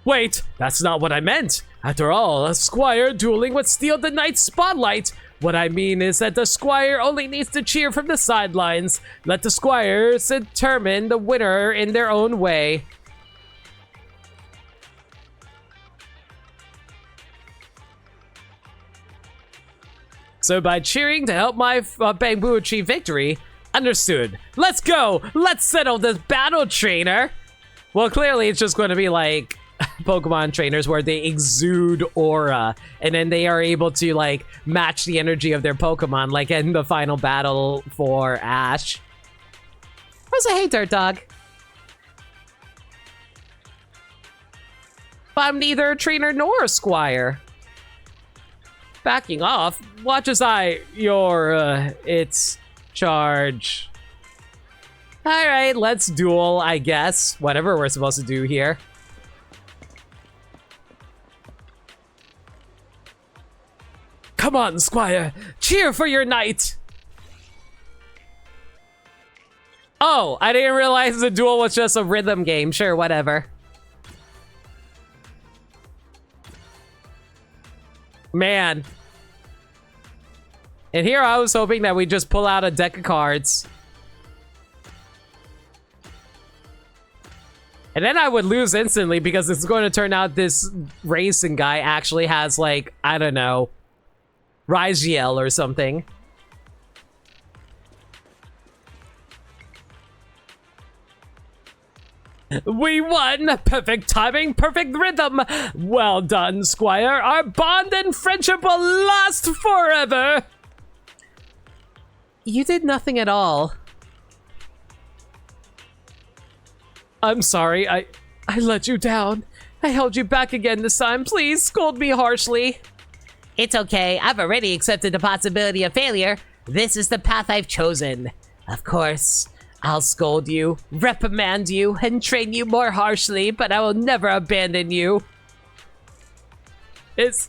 Wait, that's not what I meant. After all, a squire dueling would steal the knight's spotlight. What I mean is that the squire only needs to cheer from the sidelines. Let the squires determine the winner in their own way. So by cheering to help my Bangboos achieve victory, understood. Let's go! Let's settle this battle, trainer! Well, clearly it's just going to be like Pokemon trainers where they exude aura and then they are able to like match the energy of their Pokemon, like in the final battle for Ash. Also, hey Dirt Dog. But I'm neither a trainer nor a squire. Backing off, watch as it's charge. Alright, let's duel, I guess. Whatever we're supposed to do here. Come on, Squire! Cheer for your knight! Oh, I didn't realize the duel was just a rhythm game. Sure, whatever. Man. And here I was hoping that we just pull out a deck of cards. And then I would lose instantly because it's going to turn out this racing guy actually has like, I don't know, Rygiel or something. We won! Perfect timing, perfect rhythm! Well done, Squire. Our bond and friendship will last forever! You did nothing at all. I'm sorry, I let you down. I held you back again this time. Please scold me harshly. It's okay. I've already accepted the possibility of failure. This is the path I've chosen. Of course, I'll scold you, reprimand you, and train you more harshly, but I will never abandon you. Is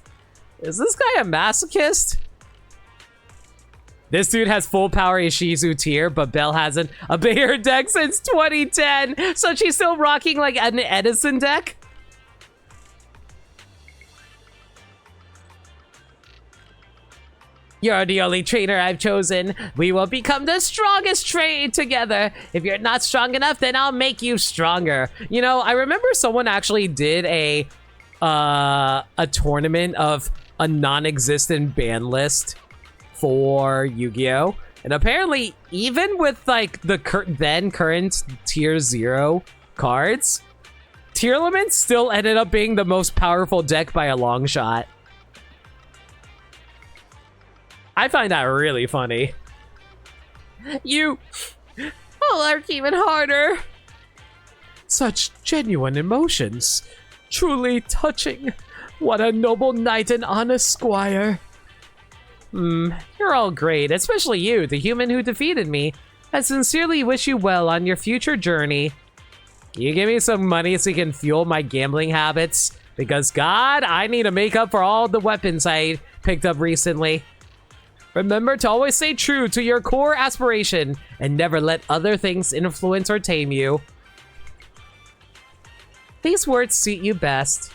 this guy a masochist? This dude has full power Ishizu tier, but Belle hasn't updated her deck since 2010, so she's still rocking like an Edison deck? You're the only trainer I've chosen. We will become the strongest train together. If you're not strong enough, then I'll make you stronger. You know, I remember someone actually did a tournament of a non-existent ban list for Yu-Gi-Oh! And apparently, even with like the then current tier 0 cards, Tearlament still ended up being the most powerful deck by a long shot. I find that really funny. You will work even harder. Such genuine emotions. Truly touching. What a noble knight and honest squire. You're all great, especially you, the human who defeated me. I sincerely wish you well on your future journey. Can you give me some money so you can fuel my gambling habits? Because God, I need to make up for all the weapons I picked up recently. Remember to always stay true to your core aspiration and never let other things influence or tame you. These words suit you best.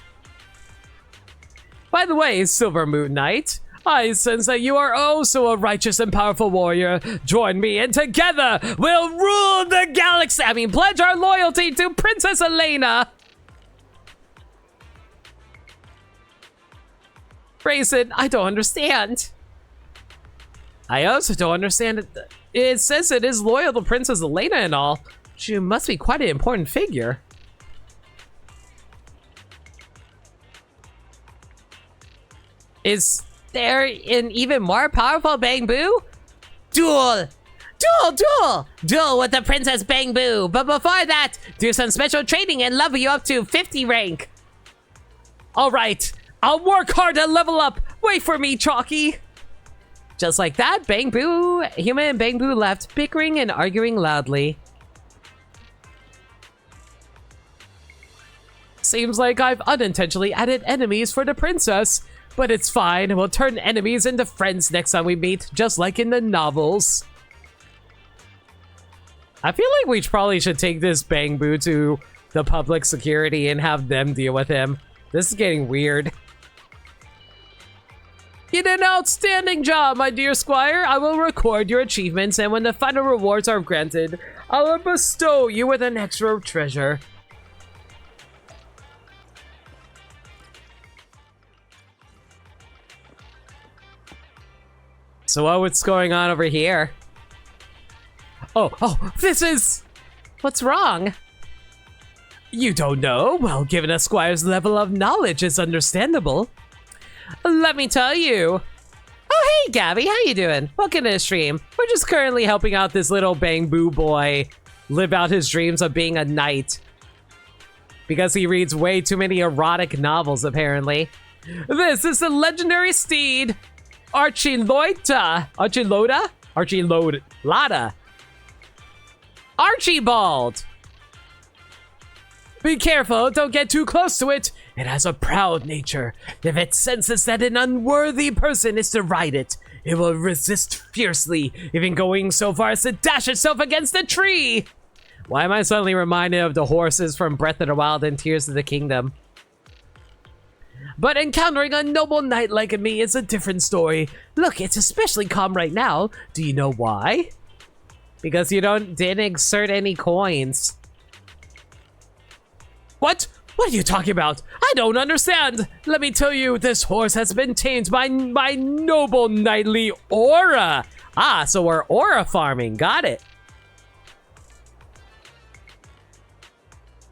By the way, Silver Moon Knight, I sense that you are oh so a righteous and powerful warrior. Join me and together we'll rule the galaxy. I mean, pledge our loyalty to Princess Elena. Grayson, I don't understand. I also don't understand it. It says it is loyal to Princess Elena and all. She must be quite an important figure. Is there an even more powerful Bangboo? Duel! Duel with the Princess Bangboo! But before that, do some special training and level you up to 50 rank. Alright, I'll work hard to level up. Wait for me, Chalky. Just like that, Bangboo, Human and Bangboo left, bickering and arguing loudly. Seems like I've unintentionally added enemies for the princess, but it's fine. We'll turn enemies into friends next time we meet, just like in the novels. I feel like we probably should take this Bangboo to the public security and have them deal with him. This is getting weird. You did an outstanding job, my dear squire. I will record your achievements, and when the final rewards are granted, I will bestow you with an extra treasure. So what's going on over here? Oh, this is... What's wrong? You don't know? Well, given a squire's level of knowledge, it's understandable. Let me tell you. Oh, hey, Gabby, how you doing? Welcome to the stream. We're just currently helping out this little Bangboo boy live out his dreams of being a knight. Because he reads way too many erotic novels, apparently. This is the legendary steed, Archilota. Archibald. Be careful, don't get too close to it. It has a proud nature. If it senses that an unworthy person is to ride it, it will resist fiercely, even going so far as to dash itself against a tree. Why am I suddenly reminded of the horses from Breath of the Wild and Tears of the Kingdom? But encountering a noble knight like me is a different story. Look, it's especially calm right now. Do you know why? Because you didn't exert any coins. What? What are you talking about? I don't understand. Let me tell you, this horse has been tamed by my noble knightly aura. Ah, so we're aura farming. Got it.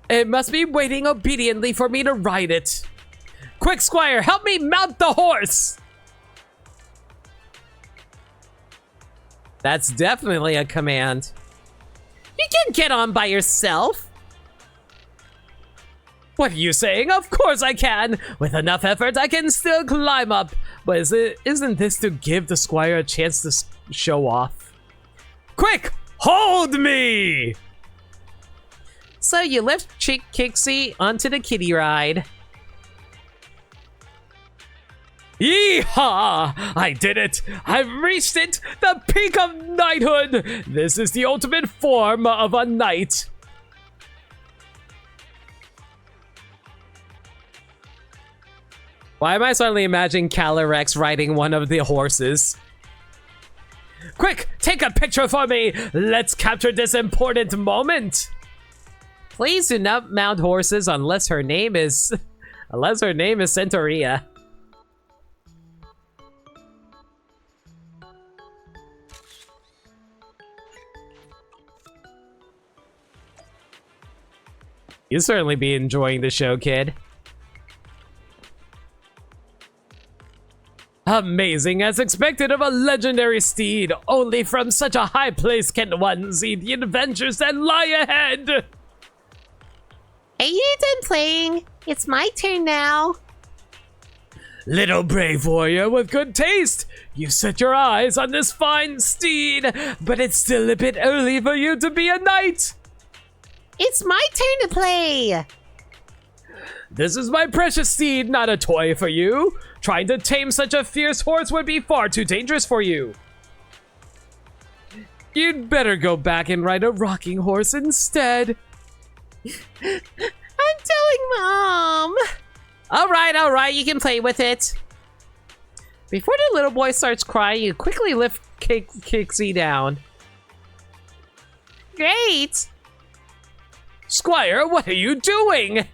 It must be waiting obediently for me to ride it. Quick, squire, help me mount the horse. That's definitely a command. You can get on by yourself. What are you saying? Of course I can! With enough effort, I can still climb up! But isn't this to give the squire a chance to show off? Quick! Hold me! So you lift Chick Kixie onto the kiddie ride. Yeehaw! I did it! I've reached it! The peak of knighthood! This is the ultimate form of a knight. Why am I suddenly imagining Calyrex riding one of the horses? Quick, take a picture for me. Let's capture this important moment. Please do not mount horses unless her name is Centaurea. You'll certainly be enjoying the show, kid. Amazing as expected of a legendary steed. Only from such a high place can one see the adventures that lie ahead. Are you done playing? It's my turn now. Little brave warrior with good taste, you set your eyes on this fine steed, but it's still a bit early for you to be a knight. It's my turn to play. This is my precious steed, not a toy for you. Trying to tame such a fierce horse would be far too dangerous for you. You'd better go back and ride a rocking horse instead. I'm telling Mom. All right, you can play with it. Before the little boy starts crying, you quickly lift Kixie down. Great. Squire, what are you doing?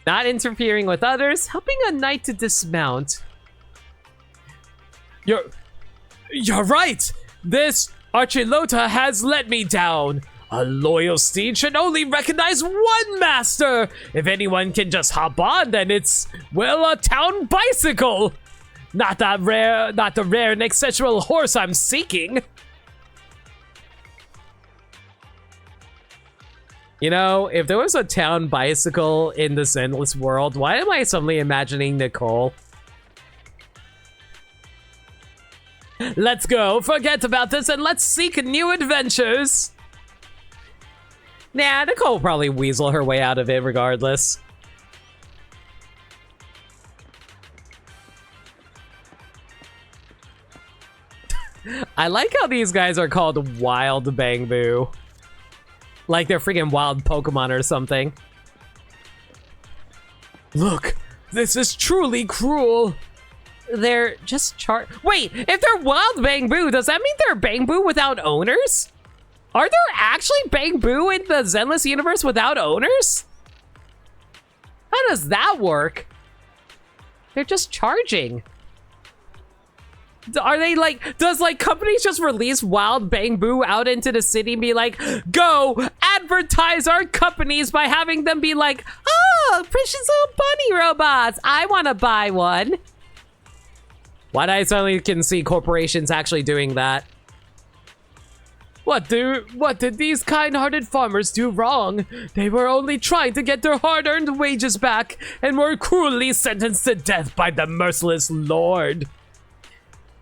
Not interfering with others, helping a knight to dismount. You're right! This Archilota has let me down. A loyal steed should only recognize one master! If anyone can just hop on, then it's, well, a town bicycle! Not the rare and exceptional horse I'm seeking. You know, if there was a town bicycle in the Zenless world, why am I suddenly imagining Nicole? Let's go, forget about this, and let's seek new adventures! Nah, Nicole will probably weasel her way out of it regardless. I like how these guys are called Wild Bangboo. Like they're freaking wild Pokemon or something. Look, this is truly cruel. They're just Wait, if they're wild Bangboo, does that mean they're Bangboo without owners? Are there actually Bangboo in the Zenless universe without owners? How does that work? They're just charging. Are they like, does like companies just release wild Bangboo out into the city and be like, go advertise our companies by having them be like, oh, precious little bunny robots, I want to buy one. What I suddenly can see corporations actually doing that. What did these kind-hearted farmers do wrong? They were only trying to get their hard-earned wages back and were cruelly sentenced to death by the merciless Lord.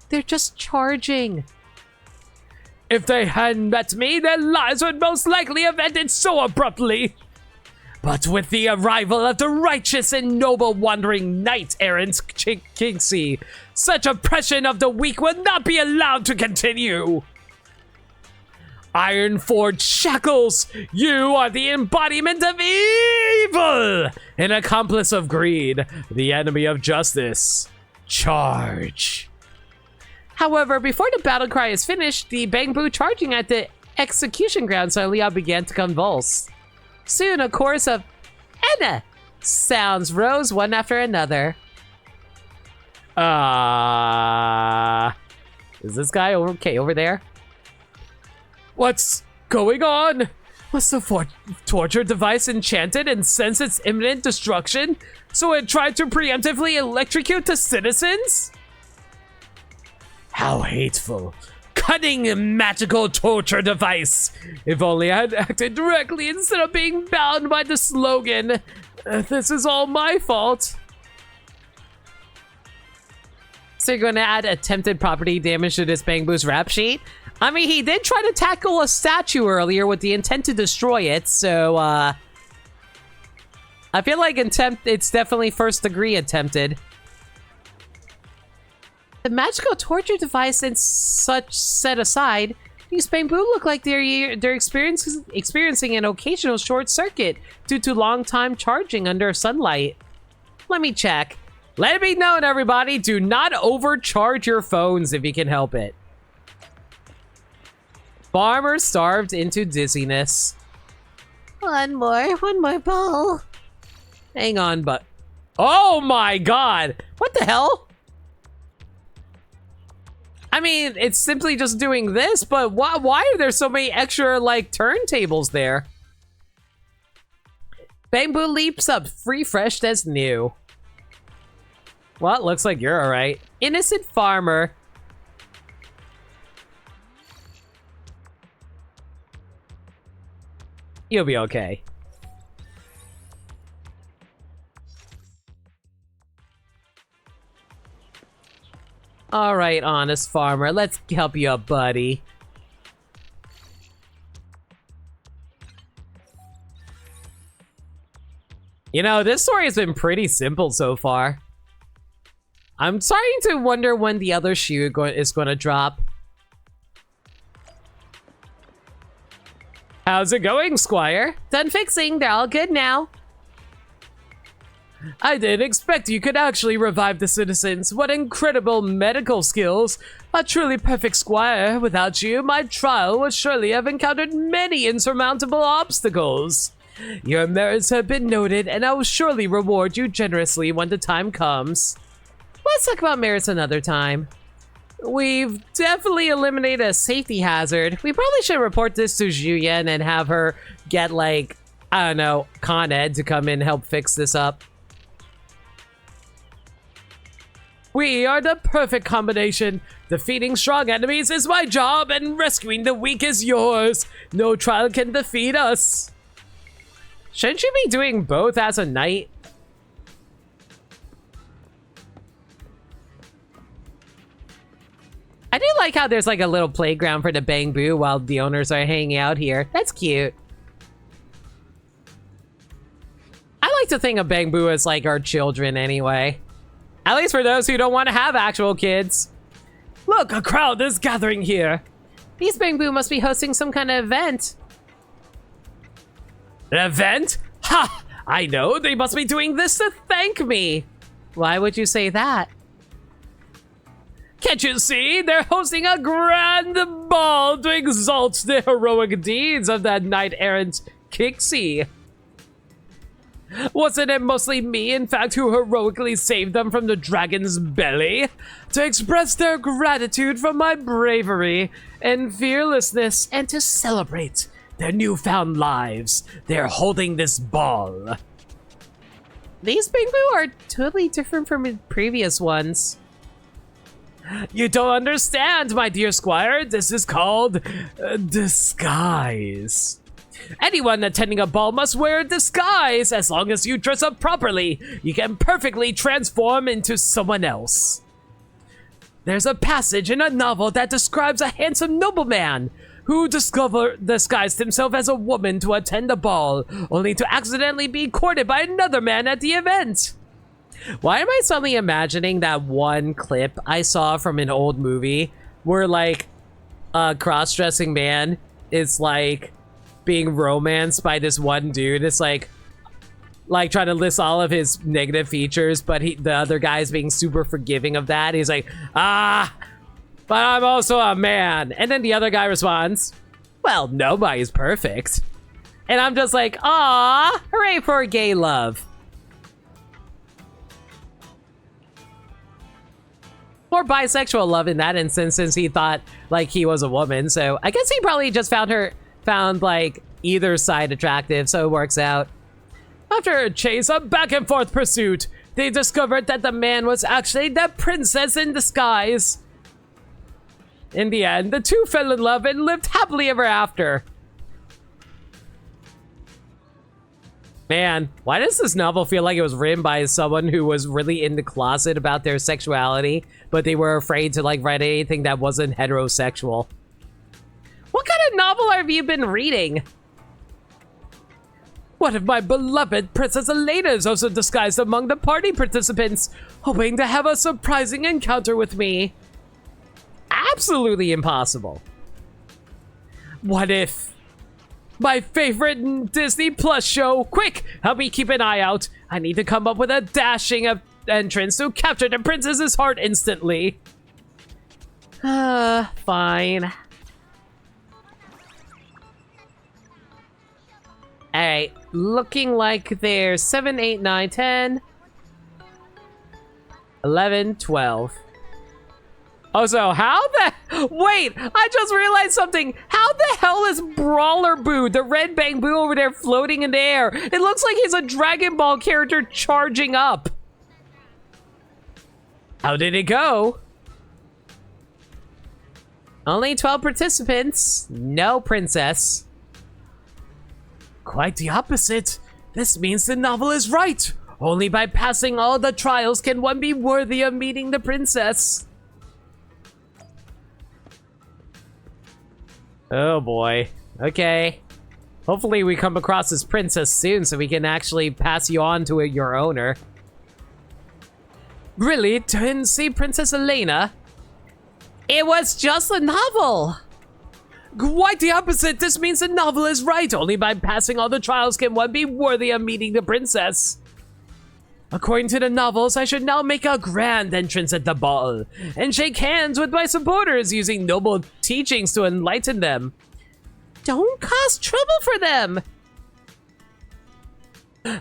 They're just charging. If they hadn't met me, their lives would most likely have ended so abruptly. But with the arrival of the righteous and noble wandering knight-errant Kixie, such oppression of the weak will not be allowed to continue. Iron-forged shackles, you are the embodiment of evil, an accomplice of greed, the enemy of justice. Charge. However, before the battle cry is finished, the Bangboo charging at the execution ground suddenly began to convulse. Soon, a chorus of "Enna" sounds rose one after another. Is this guy okay over there? What's going on? Was the torture device enchanted and sensed its imminent destruction, so it tried to preemptively electrocute the citizens? How hateful. Cunning magical torture device. If only I had acted directly instead of being bound by the slogan. This is all my fault. So you're going to add attempted property damage to this Bangboo's rap sheet? I mean, he did try to tackle a statue earlier with the intent to destroy it, so, I feel like it's definitely first degree attempted. The magical torture device and such set aside, these Bangboo look like they're experiencing an occasional short circuit due to long time charging under sunlight. Let me check. Let it be known, everybody, do not overcharge your phones if you can help it. Farmer starved into dizziness. One more ball. Hang on, but... Oh my god! What the hell? I mean, it's simply just doing this, but why are there so many extra, like, turntables there? Bamboo leaps up, refreshed as new. Well, it looks like you're alright. Innocent farmer. You'll be okay. Alright, honest farmer, let's help you up, buddy. You know, this story has been pretty simple so far. I'm starting to wonder when the other shoe is going to drop. How's it going, Squire? Done fixing. They're all good now. I didn't expect you could actually revive the citizens. What incredible medical skills. A truly perfect Squire. Without you, my trial would surely have encountered many insurmountable obstacles. Your merits have been noted, and I will surely reward you generously when the time comes. Let's talk about merits another time. We've definitely eliminated a safety hazard. We probably should report this to Juyen and have her get, like, I don't know, Con Ed to come in and help fix this up. We are the perfect combination. Defeating strong enemies is my job, and rescuing the weak is yours. No trial can defeat us. Shouldn't you be doing both as a knight? I do like how there's like a little playground for the Bangboos while the owners are hanging out here. That's cute. I like to think of Bangboos as like our children anyway. At least for those who don't want to have actual kids. Look, a crowd is gathering here. These Bangboos must be hosting some kind of event. An event? Ha! I know, they must be doing this to thank me. Why would you say that? Can't you see? They're hosting a grand ball to exalt the heroic deeds of that knight-errant Kixie. Wasn't it mostly me, in fact, who heroically saved them from the dragon's belly? To express their gratitude for my bravery and fearlessness, and to celebrate their newfound lives, they're holding this ball. These Bangboos are totally different from the previous ones. You don't understand, my dear Squire. This is called disguise. Anyone attending a ball must wear a disguise. As long as you dress up properly, you can perfectly transform into someone else. There's a passage in a novel that describes a handsome nobleman who disguised himself as a woman to attend a ball, only to accidentally be courted by another man at the event. Why am I suddenly imagining that one clip I saw from an old movie where, like, a cross-dressing man is, like, being romanced by this one dude? It's like trying to list all of his negative features, but the other guy's being super forgiving of that. He's like, but I'm also a man. And then the other guy responds, well, nobody's perfect. And I'm just like, ah, hooray for gay love. More bisexual love in that instance, since he thought like he was a woman. So I guess he probably just found like either side attractive, so it works out. After a chase, a back and forth pursuit, they discovered that the man was actually the princess in disguise. In the end, the two fell in love and lived happily ever after. Man, why does this novel feel like it was written by someone who was really in the closet about their sexuality, but they were afraid to like write anything that wasn't heterosexual? What kind of novel have you been reading? One of my beloved Princess Elena is also disguised among the party participants, hoping to have a surprising encounter with me. Absolutely impossible. What if... my favorite Disney Plus show. Quick, help me keep an eye out. I need to come up with a dashing entrance to capture the princess's heart instantly. Fine. Alright, looking like there's 7, 8, 9, 10, 11, 12. Also, how the... Wait, I just realized something. How the hell is Brawler Boo, the red Bangboo over there floating in the air? It looks like he's a Dragon Ball character charging up. How did it go? Only 12 participants. No princess. Quite the opposite. This means the novel is right. Only by passing all the trials can one be worthy of meeting the princess. Oh boy. Okay. Hopefully we come across this princess soon so we can actually pass you on to your owner. Really? Didn't see Princess Elena? It was just a novel. Quite the opposite. This means the novel is right. Only by passing all the trials can one be worthy of meeting the princess. According to the novels, I should now make a grand entrance at the ball and shake hands with my supporters using noble teachings to enlighten them. Don't cause trouble for them.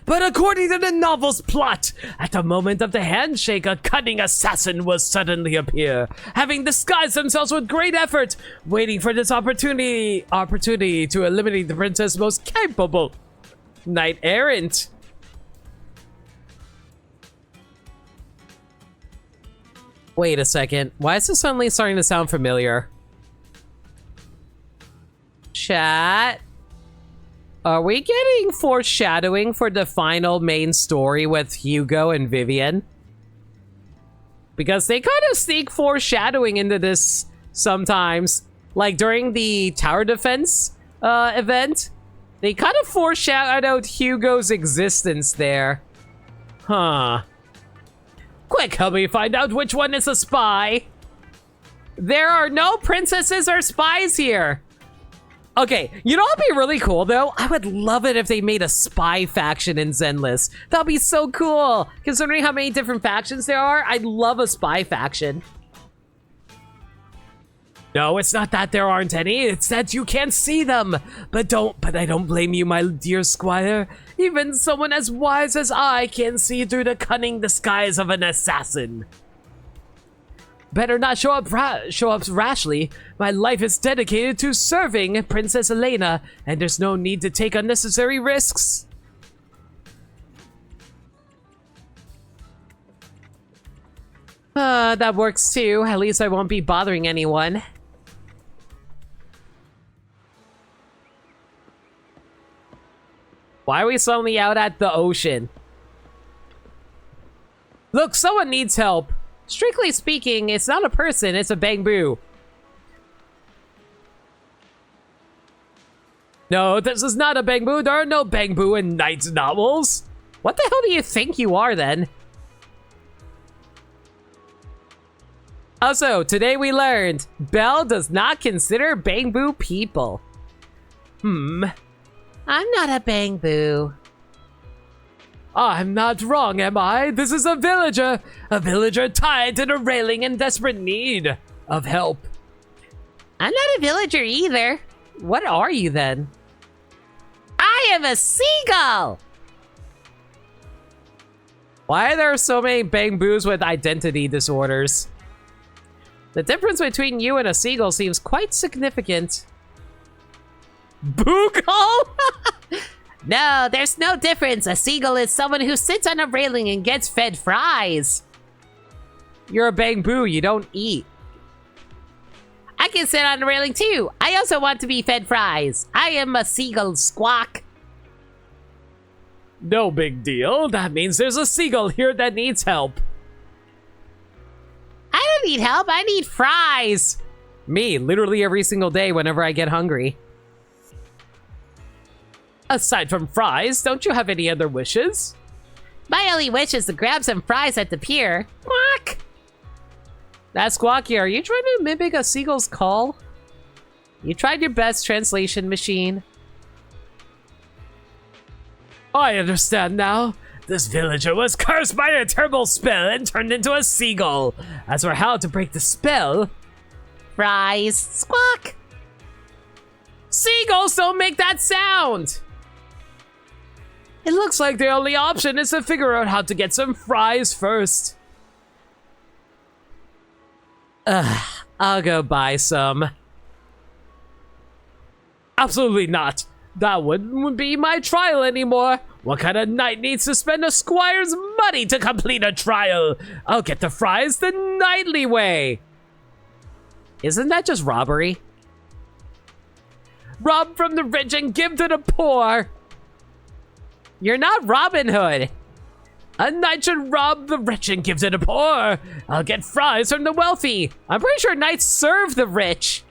But according to the novel's plot, at the moment of the handshake, a cunning assassin will suddenly appear, having disguised themselves with great effort, waiting for this opportunity to eliminate the princess' most capable knight errant. Wait a second. Why is this suddenly starting to sound familiar? Chat. Are we getting foreshadowing for the final main story with Hugo and Vivian? Because they kind of sneak foreshadowing into this sometimes. Like during the tower defense event. They kind of foreshadowed Hugo's existence there. Huh. Quick, help me find out which one is a spy. There are no princesses or spies here. Okay, you know what'd be really cool though? I would love it if they made a spy faction in Zenless. That'd be so cool. Considering how many different factions there are, I'd love a spy faction. No, it's not that there aren't any, it's that you can't see them. But I don't blame you, my dear squire. Even someone as wise as I can see through the cunning disguise of an assassin. Better not show up rashly. My life is dedicated to serving Princess Elena, and there's no need to take unnecessary risks. That works too. At least I won't be bothering anyone. Why are we suddenly out at the ocean? Look, someone needs help. Strictly speaking, it's not a person, it's a Bangboo. No, this is not a Bangboo. There are no Bangboo in Knight's novels. What the hell do you think you are, then? Also, today we learned Belle does not consider Bangboo people. I'm not a Bangboo. I'm not wrong, am I? This is a villager tied to the railing in desperate need of help. I'm not a villager either. What are you then? I am a seagull. Why are there so many Bangboos with identity disorders? The difference between you and a seagull seems quite significant. Boogle? No, there's no difference. A seagull is someone who sits on a railing and gets fed fries. You're a Bangboo, you don't eat. I can sit on a railing too. I also want to be fed fries. I am a seagull squawk. No big deal. That means there's a seagull here that needs help. I don't need help. I need fries. Me, literally every single day whenever I get hungry. Aside from fries, don't you have any other wishes? My only wish is to grab some fries at the pier. Quack! That's Squawky. Are you trying to mimic a seagull's call? You tried your best, translation machine. I understand now. This villager was cursed by a terrible spell and turned into a seagull. As for how to break the spell... Fries. Squawk. Seagulls don't make that sound! It looks like the only option is to figure out how to get some fries first. I'll go buy some. Absolutely not. That wouldn't be my trial anymore. What kind of knight needs to spend a squire's money to complete a trial? I'll get the fries the knightly way. Isn't that just robbery? Rob from the rich and give to the poor. You're not Robin Hood. A knight should rob the rich and give to the poor. I'll get fries from the wealthy. I'm pretty sure knights serve the rich.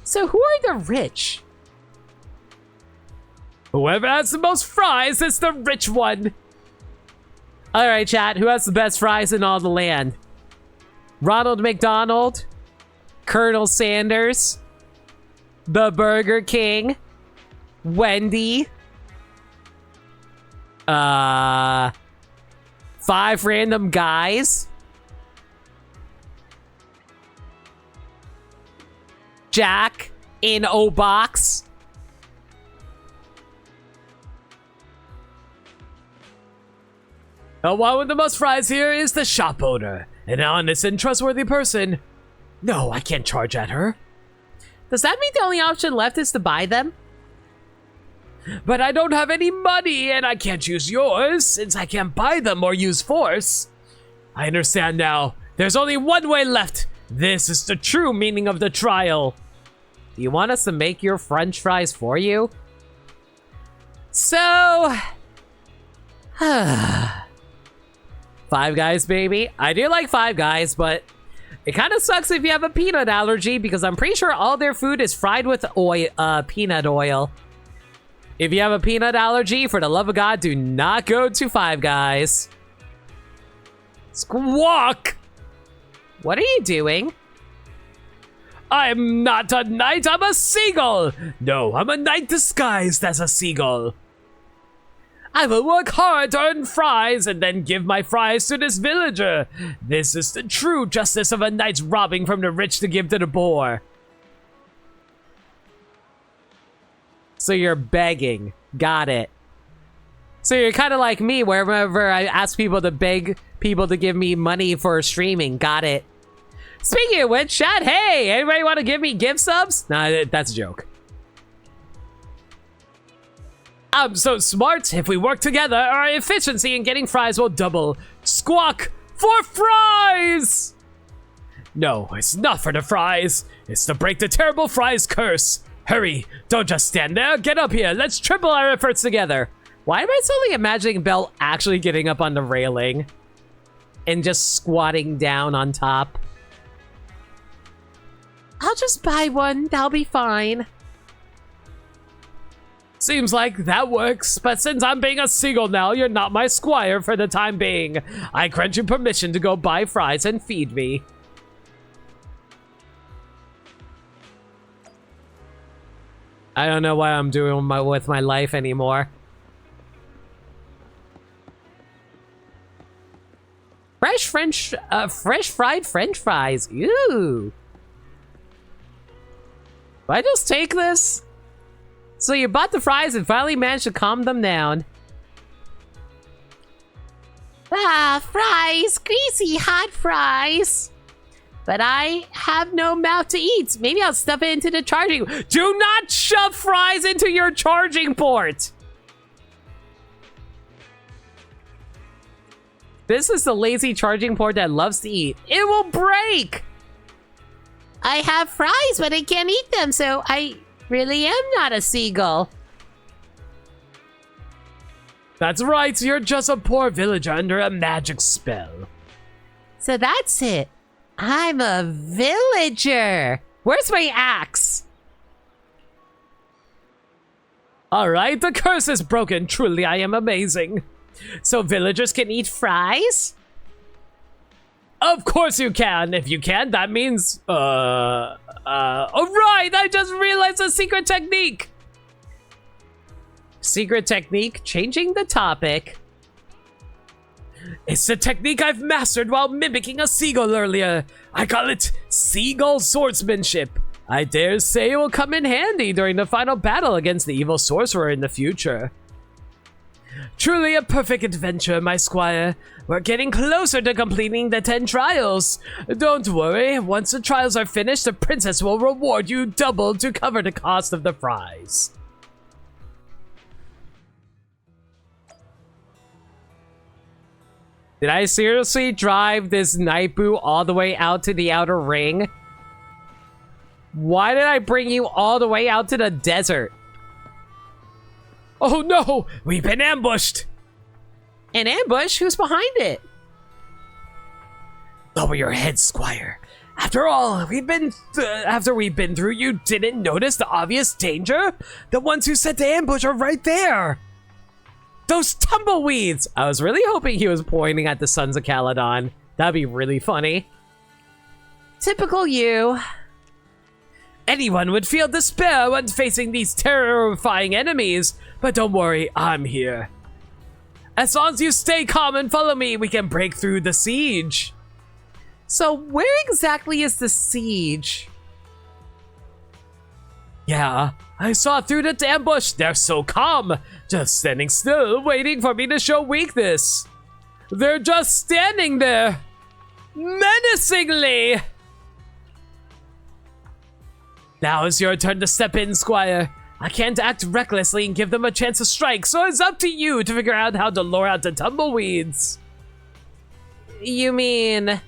So who are the rich? Whoever has the most fries is the rich one. All right, chat. Who has the best fries in all the land? Ronald McDonald? Colonel Sanders? The Burger King? Wendy? 5 random guys? Jack in O-Box? The one with the most fries here is the shop owner, an honest and trustworthy person. No, I can't charge at her. Does that mean the only option left is to buy them? But I don't have any money, and I can't use yours, since I can't buy them or use force. I understand now. There's only one way left. This is the true meaning of the trial. Do you want us to make your french fries for you? So... 5 Guys, baby. I do like 5 Guys, but it kind of sucks if you have a peanut allergy, because I'm pretty sure all their food is fried with oil, peanut oil. If you have a peanut allergy, for the love of God, do not go to 5 Guys. Squawk! What are you doing? I'm not a knight, I'm a seagull! No, I'm a knight disguised as a seagull. I will work hard to earn fries and then give my fries to this villager. This is the true justice of a knight robbing from the rich to give to the poor. So you're begging. Got it. So you're kind of like me, wherever I ask people to beg people to give me money for streaming. Got it. Speaking of which, chat, hey, anybody want to give me gift subs? Nah, that's a joke. I'm so smart. If we work together, our efficiency in getting fries will double. Squawk for fries! No, it's not for the fries. It's to break the terrible fries curse. Hurry, don't just stand there. Get up here. Let's triple our efforts together. Why am I suddenly imagining Belle actually getting up on the railing and just squatting down on top? I'll just buy one. That'll be fine. Seems like that works, but since I'm being a seagull now, you're not my squire for the time being. I grant you permission to go buy fries and feed me. I don't know what I'm doing with my life anymore. Fresh fried French fries. Ooh. Do I just take this? So you bought the fries and finally managed to calm them down. Ah, fries. Greasy hot fries. But I have no mouth to eat. Maybe I'll stuff it into the charging. Do not shove fries into your charging port! This is the lazy charging port that loves to eat. It will break! I have fries, but I can't eat them, so I really am not a seagull. That's right, you're just a poor villager under a magic spell. So that's it. I'm a villager. Where's my axe? Alright, the curse is broken. Truly, I am amazing. So villagers can eat fries? Of course you can. If you can, that means, alright, I just realized a secret technique. Secret technique, changing the topic. It's the technique I've mastered while mimicking a seagull earlier. I call it seagull swordsmanship. I dare say it will come in handy during the final battle against the evil sorcerer in the future. Truly a perfect adventure, my squire. We're getting closer to completing the 10 trials. Don't worry, once the trials are finished, the princess will reward you double to cover the cost of the fries. Did I seriously drive this Nightboo all the way out to the outer ring? Why did I bring you all the way out to the desert? Oh no! We've been ambushed! An ambush? Who's behind it? Lower your head, squire. After all, after we've been through, you didn't notice the obvious danger? The ones who set the ambush are right there! Those tumbleweeds! I was really hoping he was pointing at the Sons of Caledon. That'd be really funny. Typical you. Anyone would feel despair when facing these terrifying enemies, but don't worry, I'm here. As long as you stay calm and follow me, we can break through the siege. So where exactly is the siege? Yeah, I saw through the ambush. They're so calm, just standing still, waiting for me to show weakness. They're just standing there, menacingly. Now is your turn to step in, squire. I can't act recklessly and give them a chance to strike, so it's up to you to figure out how to lure out the tumbleweeds. You mean...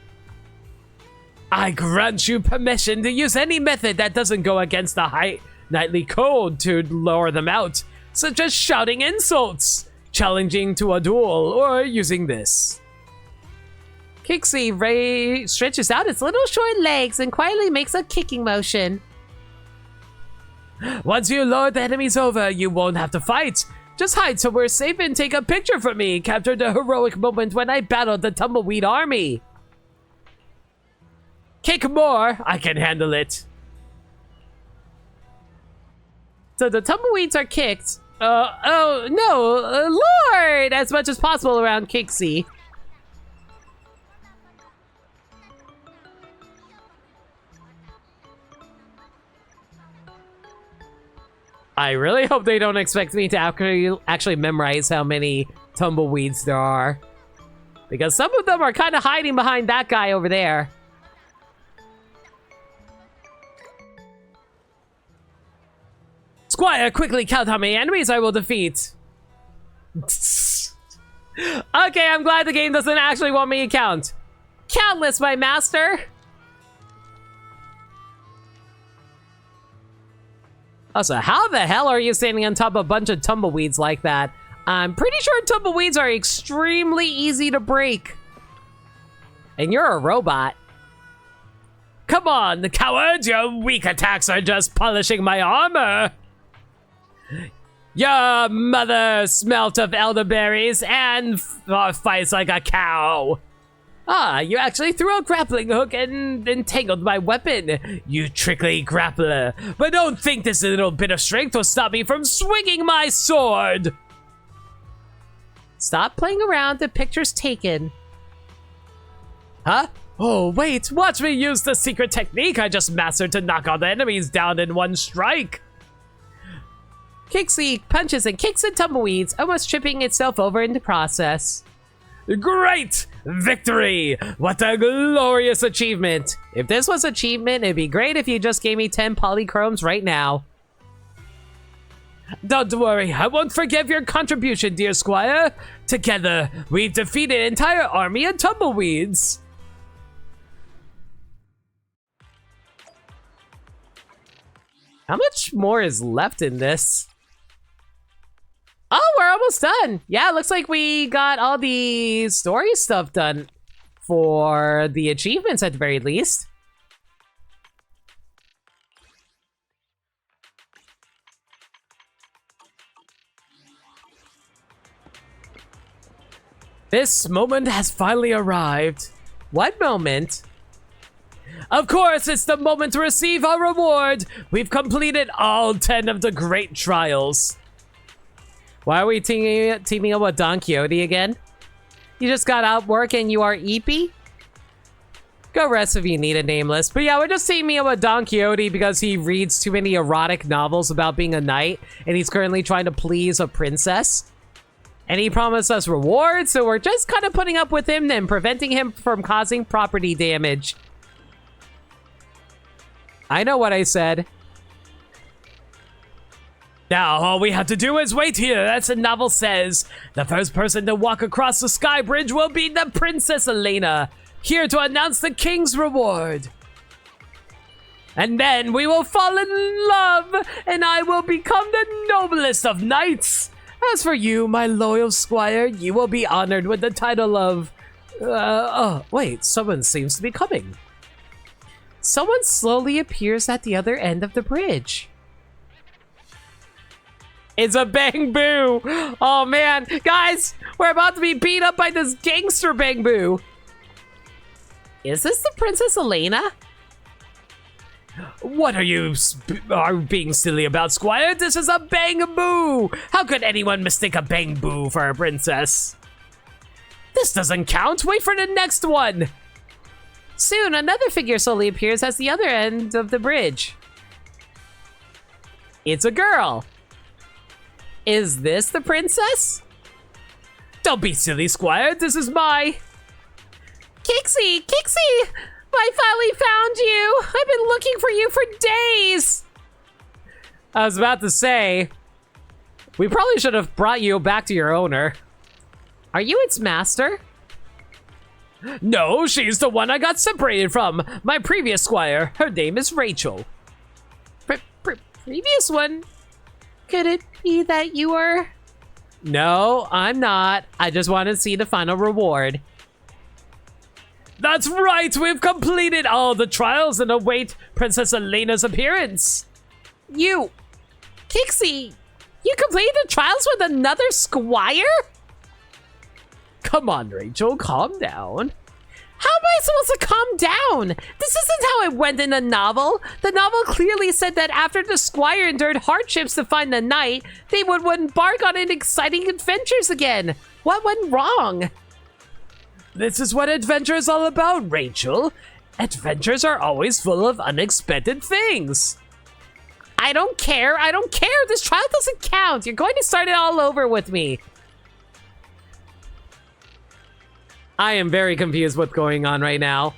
I grant you permission to use any method that doesn't go against the high knightly code to lure them out, such as shouting insults, challenging to a duel, or using this. Kixie stretches out its little short legs and quietly makes a kicking motion. Once you lure the enemies over, you won't have to fight. Just hide somewhere safe and take a picture for me. Capture the heroic moment when I battled the tumbleweed army. Kick more, I can handle it. So the tumbleweeds are kicked. Oh no, Lord! As much as possible around Kixie. I really hope they don't expect me to actually memorize how many tumbleweeds there are. Because some of them are kind of hiding behind that guy over there. Squire, quickly count how many enemies I will defeat. Okay, I'm glad the game doesn't actually want me to count. Countless, my master. Also, how the hell are you standing on top of a bunch of tumbleweeds like that? I'm pretty sure tumbleweeds are extremely easy to break. And you're a robot. Come on, the cowards! Your weak attacks are just polishing my armor! Your mother smelt of elderberries and fights like a cow! Ah, you actually threw a grappling hook and entangled my weapon, you trickly grappler. But don't think this little bit of strength will stop me from swinging my sword! Stop playing around, the picture's taken. Huh? Oh, wait, watch me use the secret technique I just mastered to knock all the enemies down in one strike! Kixie punches and kicks at tumbleweeds, almost tripping itself over in the process. Great! Victory! What a glorious achievement! If this was achievement, it'd be great if you just gave me 10 polychromes right now. Don't worry, I won't forgive your contribution, dear squire. Together, we've defeated an entire army of tumbleweeds. How much more is left in this? Oh, we're almost done. Yeah, it looks like we got all the story stuff done for the achievements at the very least. This moment has finally arrived. What moment? Of course, it's the moment to receive our reward. We've completed all 10 of the great trials. Why are we teaming up with Don Quixote again? You just got out work and you are eepy? Go rest if you need a nameless. But yeah, we're just teaming up with Don Quixote because he reads too many erotic novels about being a knight, and he's currently trying to please a princess. And he promised us rewards, so we're just kind of putting up with him then, preventing him from causing property damage. I know what I said. Now, all we have to do is wait here, as the novel says. The first person to walk across the sky bridge will be the Princess Elena, here to announce the king's reward. And then we will fall in love, and I will become the noblest of knights. As for you, my loyal squire, you will be honored with the title of... oh, wait, someone seems to be coming. Someone slowly appears at the other end of the bridge. It's a Bangboo! Oh man, guys, we're about to be beat up by this gangster Bangboo. Is this the Princess Elena? What are you being silly about, Squire? This is a Bangaboo! How could anyone mistake a Bangboo for a princess? This doesn't count. Wait for the next one. Soon, another figure slowly appears at the other end of the bridge. It's a girl. Is this the princess? Don't be silly, Squire. This is my... Kixie! Kixie! I finally found you! I've been looking for you for days! I was about to say, we probably should have brought you back to your owner. Are you its master? No, she's the one I got separated from. My previous squire. Her name is Rachel. Previous one? Could it be that you are... No, I'm not. I just want to see the final reward. That's right! We've completed all the trials and await Princess Elena's appearance. You... Kixie, you completed the trials with another squire? Come on, Rachel, calm down. How am I supposed to calm down? This isn't how it went in the novel. The novel clearly said that after the squire endured hardships to find the knight, they would embark on an exciting adventures again. What went wrong? This is what adventure is all about, Rachel. Adventures are always full of unexpected things. I don't care. I don't care. This trial doesn't count. You're going to start it all over with me. I am very confused what's going on right now.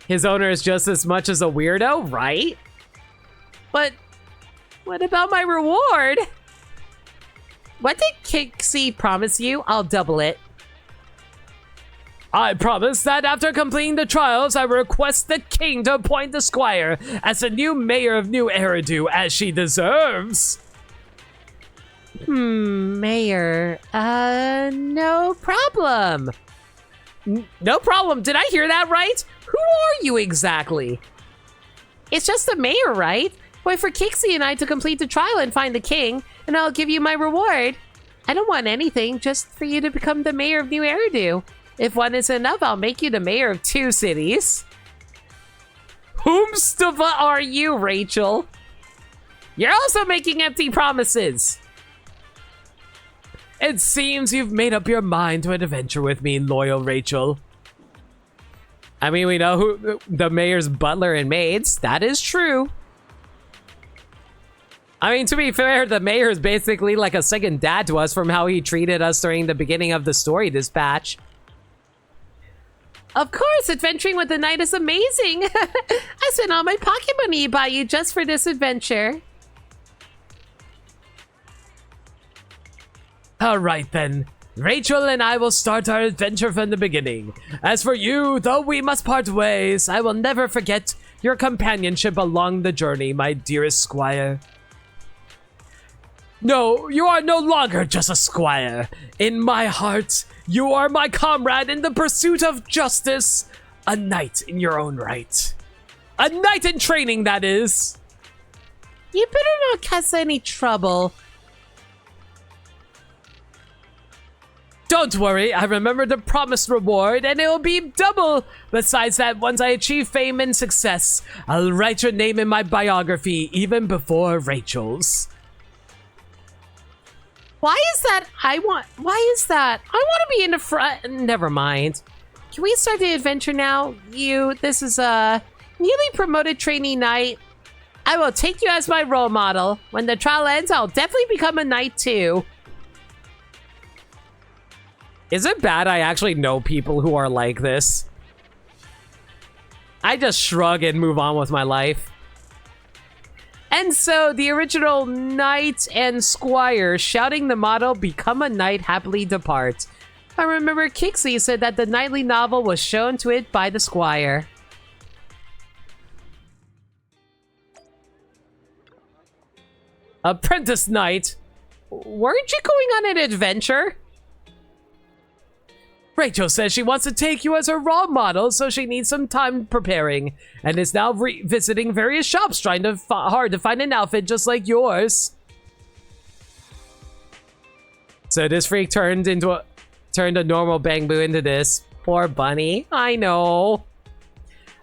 His owner is just as much as a weirdo, right? But what about my reward? What did Kixie promise you? I'll double it. I promise that after completing the trials, I request the king to appoint the squire as the new mayor of New Eridu, as she deserves. Mayor. No problem. No problem. Did I hear that right? Who are you exactly? It's just the mayor, right? Wait for Kixie and I to complete the trial and find the king, and I'll give you my reward. I don't want anything, just for you to become the mayor of New Eridu. If one is enough, I'll make you the mayor of 2 cities. Whomstava are you, Rachel? You're also making empty promises. It seems you've made up your mind to adventure with me, loyal Rachel. I mean, we know who the mayor's butler and maids. That is true. I mean, to be fair, the mayor is basically like a second dad to us from how he treated us during the beginning of the story dispatch. Of course, adventuring with the knight is amazing. I spent all my pocket money to buy you just for this adventure. All right, then. Rachel and I will start our adventure from the beginning. As for you, though we must part ways, I will never forget your companionship along the journey, my dearest squire. No, you are no longer just a squire. In my heart, you are my comrade in the pursuit of justice. A knight in your own right. A knight in training, that is. You better not cause any trouble. Don't worry, I remember the promised reward, and it will be double. Besides that, once I achieve fame and success, I'll write your name in my biography, even before Rachel's. Why is that? Why is that? I want to be in the front. Never mind. Can we start the adventure now? This is a newly promoted trainee knight. I will take you as my role model. When the trial ends, I'll definitely become a knight too. Is it bad I actually know people who are like this? I just shrug and move on with my life. And so the original knight and squire shouting the motto, "Become a knight, happily depart." I remember Kixie said that the knightly novel was shown to it by the squire. Apprentice knight. Weren't you going on an adventure? Rachel says she wants to take you as her role model, so she needs some time preparing, and is now visiting various shops trying to hard to find an outfit just like yours. So this freak turned a normal Bangboo into this. Poor bunny. I know.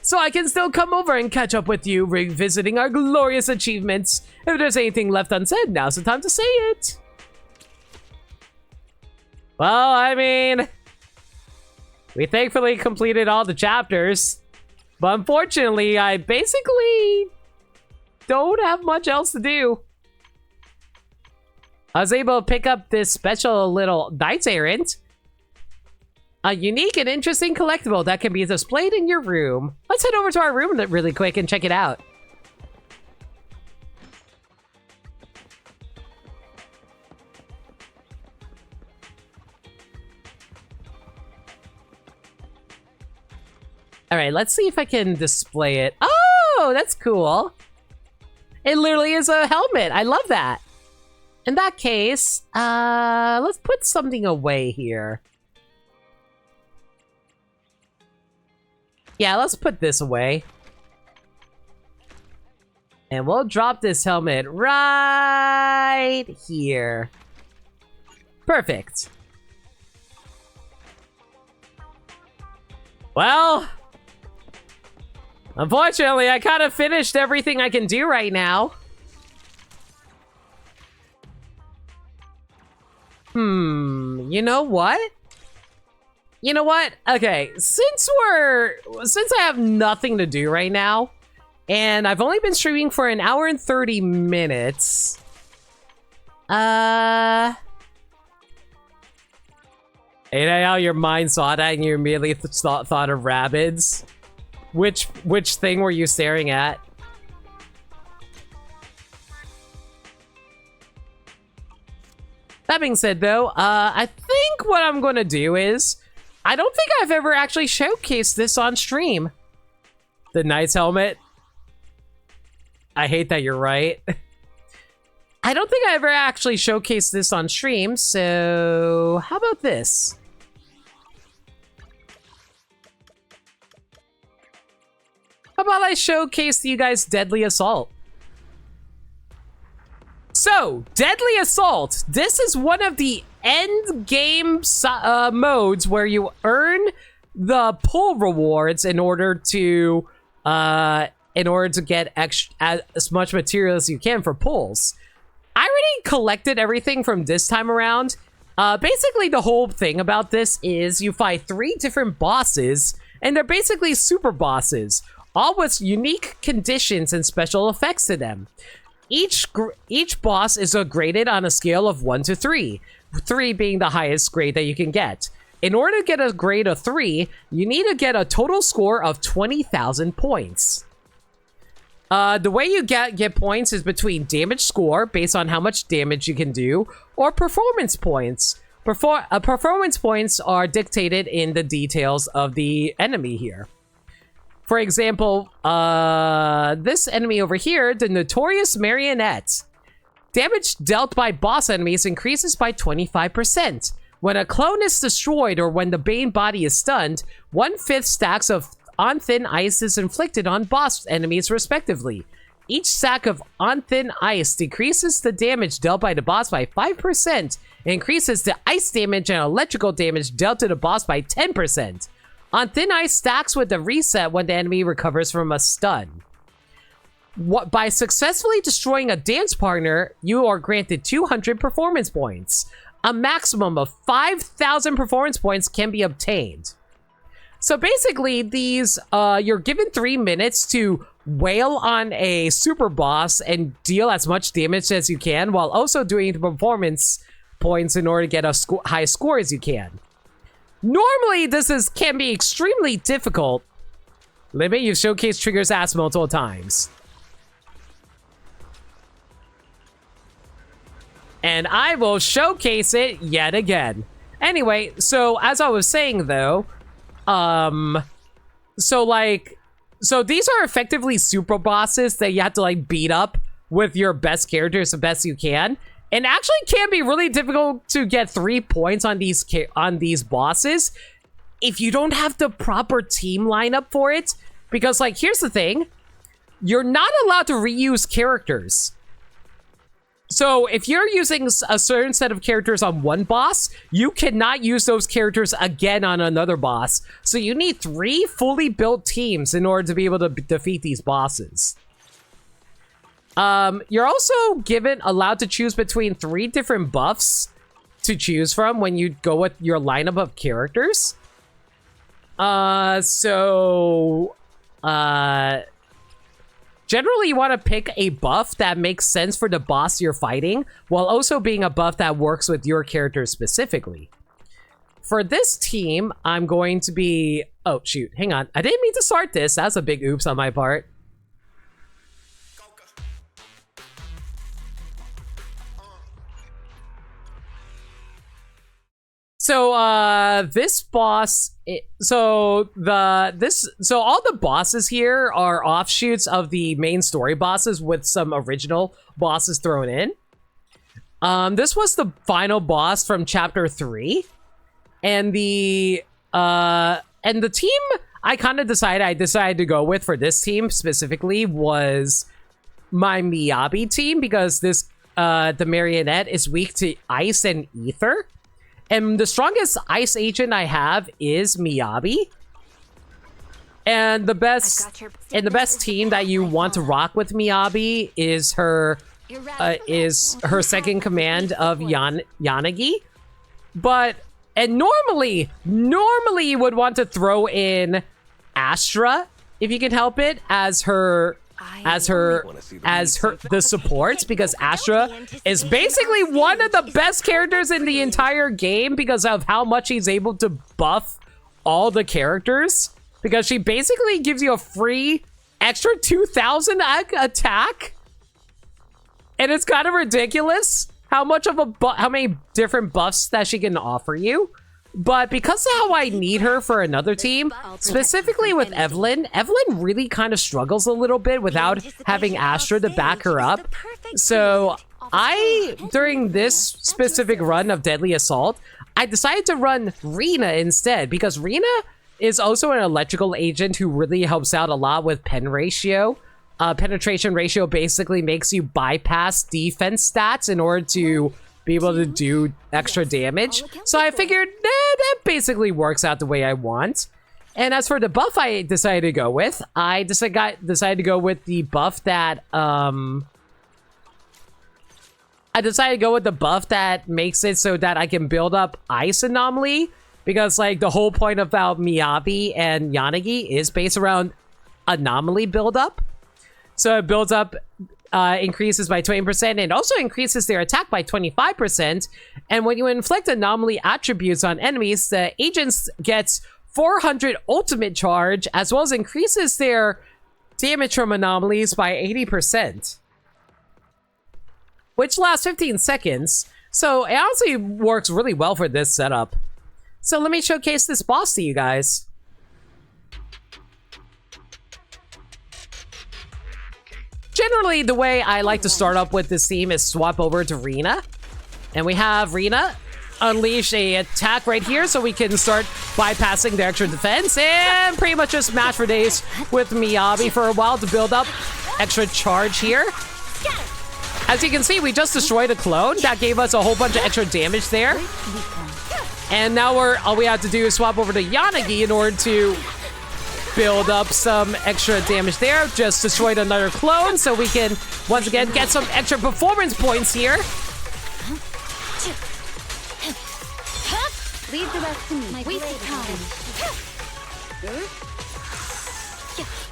So I can still come over and catch up with you, revisiting our glorious achievements. If there's anything left unsaid, now's the time to say it. Well, I mean, we thankfully completed all the chapters, but unfortunately, I basically don't have much else to do. I was able to pick up this special little knight's errand. A unique and interesting collectible that can be displayed in your room. Let's head over to our room really quick and check it out. All right, let's see if I can display it. Oh, that's cool. It literally is a helmet. I love that. In that case, let's put something away here. Yeah, let's put this away. And we'll drop this helmet right here. Perfect. Well, unfortunately, I kind of finished everything I can do right now. You know what? You know what? Okay, since I have nothing to do right now, and I've only been streaming for an hour and 30 minutes, you know how your mind saw that and you immediately thought of rabbits? Which thing were you staring at? That being said, though, I think what I'm going to do is, I don't think I've ever actually showcased this on stream. The knight's helmet. I hate that you're right. I don't think I ever actually showcased this on stream, so how about this? How about I showcase to you guys Deadly Assault? So, Deadly Assault. This is one of the end game modes where you earn the pull rewards in order to get as much material as you can for pulls. I already collected everything from this time around. Basically, the whole thing about this is you fight 3 different bosses, and they're basically super bosses, all with unique conditions and special effects to them. Each boss is graded on a scale of 1 to 3, 3 being the highest grade that you can get. In order to get a grade of 3, you need to get a total score of 20,000 points. The way you get points is between damage score, based on how much damage you can do, or performance points. Performance points are dictated in the details of the enemy here. For example, this enemy over here, the Notorious Marionette. Damage dealt by boss enemies increases by 25%. When a clone is destroyed or when the main body is stunned, 1/5 stacks of On Thin Ice is inflicted on boss enemies respectively. Each stack of On Thin Ice decreases the damage dealt by the boss by 5% and increases the ice damage and electrical damage dealt to the boss by 10%. On Thin Ice stacks with the reset when the enemy recovers from a stun. by successfully destroying a dance partner, you are granted 200 performance points. A maximum of 5,000 performance points can be obtained. So basically, these you're given 3 minutes to wail on a super boss and deal as much damage as you can, while also doing the performance points in order to get a high score as you can. Normally, this can be extremely difficult. Limit, you've showcased Trigger's ass multiple times. And I will showcase it yet again. Anyway, so as I was saying though, so these are effectively super bosses that you have to like beat up with your best characters the best you can. And actually can be really difficult to get 3 points on these bosses if you don't have the proper team lineup for it. Because like, here's the thing, you're not allowed to reuse characters. So if you're using a certain set of characters on one boss, you cannot use those characters again on another boss. So you need 3 fully built teams in order to be able to defeat these bosses. You're also allowed to choose between 3 different buffs to choose from when you go with your lineup of characters. Generally, you want to pick a buff that makes sense for the boss you're fighting, while also being a buff that works with your character specifically. For this team, I'm going to be... Oh, shoot. Hang on. I didn't mean to start this. That's a big oops on my part. So, this boss... So all the bosses here are offshoots of the main story bosses with some original bosses thrown in. This was the final boss from chapter 3. And the team I decided to go with for this team specifically was my Miyabi team, because the marionette is weak to ice and ether. And the strongest ice agent I have is Miyabi. And the best team that you want to rock with Miyabi is her second command of Yanagi. And normally you would want to throw in Astra if you can help it as the support, because Astra is basically one of the best characters in the entire game because of how much he's able to buff all the characters, because she basically gives you a free extra 2,000 attack, and it's kind of ridiculous how many different buffs that she can offer you. But because of how I need her for another team, specifically with Evelyn really kind of struggles a little bit without having Astra to back her up. So during this specific run of Deadly Assault, I decided to run Rena instead, because Rena is also an electrical agent who really helps out a lot with pen ratio. Penetration ratio basically makes you bypass defense stats in order to be able to do extra damage. So I figured, that basically works out the way I want. And as for the buff I decided to go with, I decided to go with the buff that, makes it so that I can build up Ice Anomaly. Because, like, the whole point about Miyabi and Yanagi is based around Anomaly buildup. So it builds up... increases by 20% and also increases their attack by 25%. And when you inflict anomaly attributes on enemies, the agents gets 400 ultimate charge, as well as increases their damage from anomalies by 80%, which lasts 15 seconds. So it honestly works really well for this setup. So let me showcase this boss to you guys. Generally, the way I like to start up with this team is swap over to Rena. And we have Rena unleash a attack right here so we can start bypassing their extra defense. And pretty much just match for days with Miyabi for a while to build up extra charge here. As you can see, we just destroyed a clone. That gave us a whole bunch of extra damage there. And now all we have to do is swap over to Yanagi in order to build up some extra damage there. Just destroyed another clone, so we can once again get some extra performance points here. Leave the rest to me. Wasted time.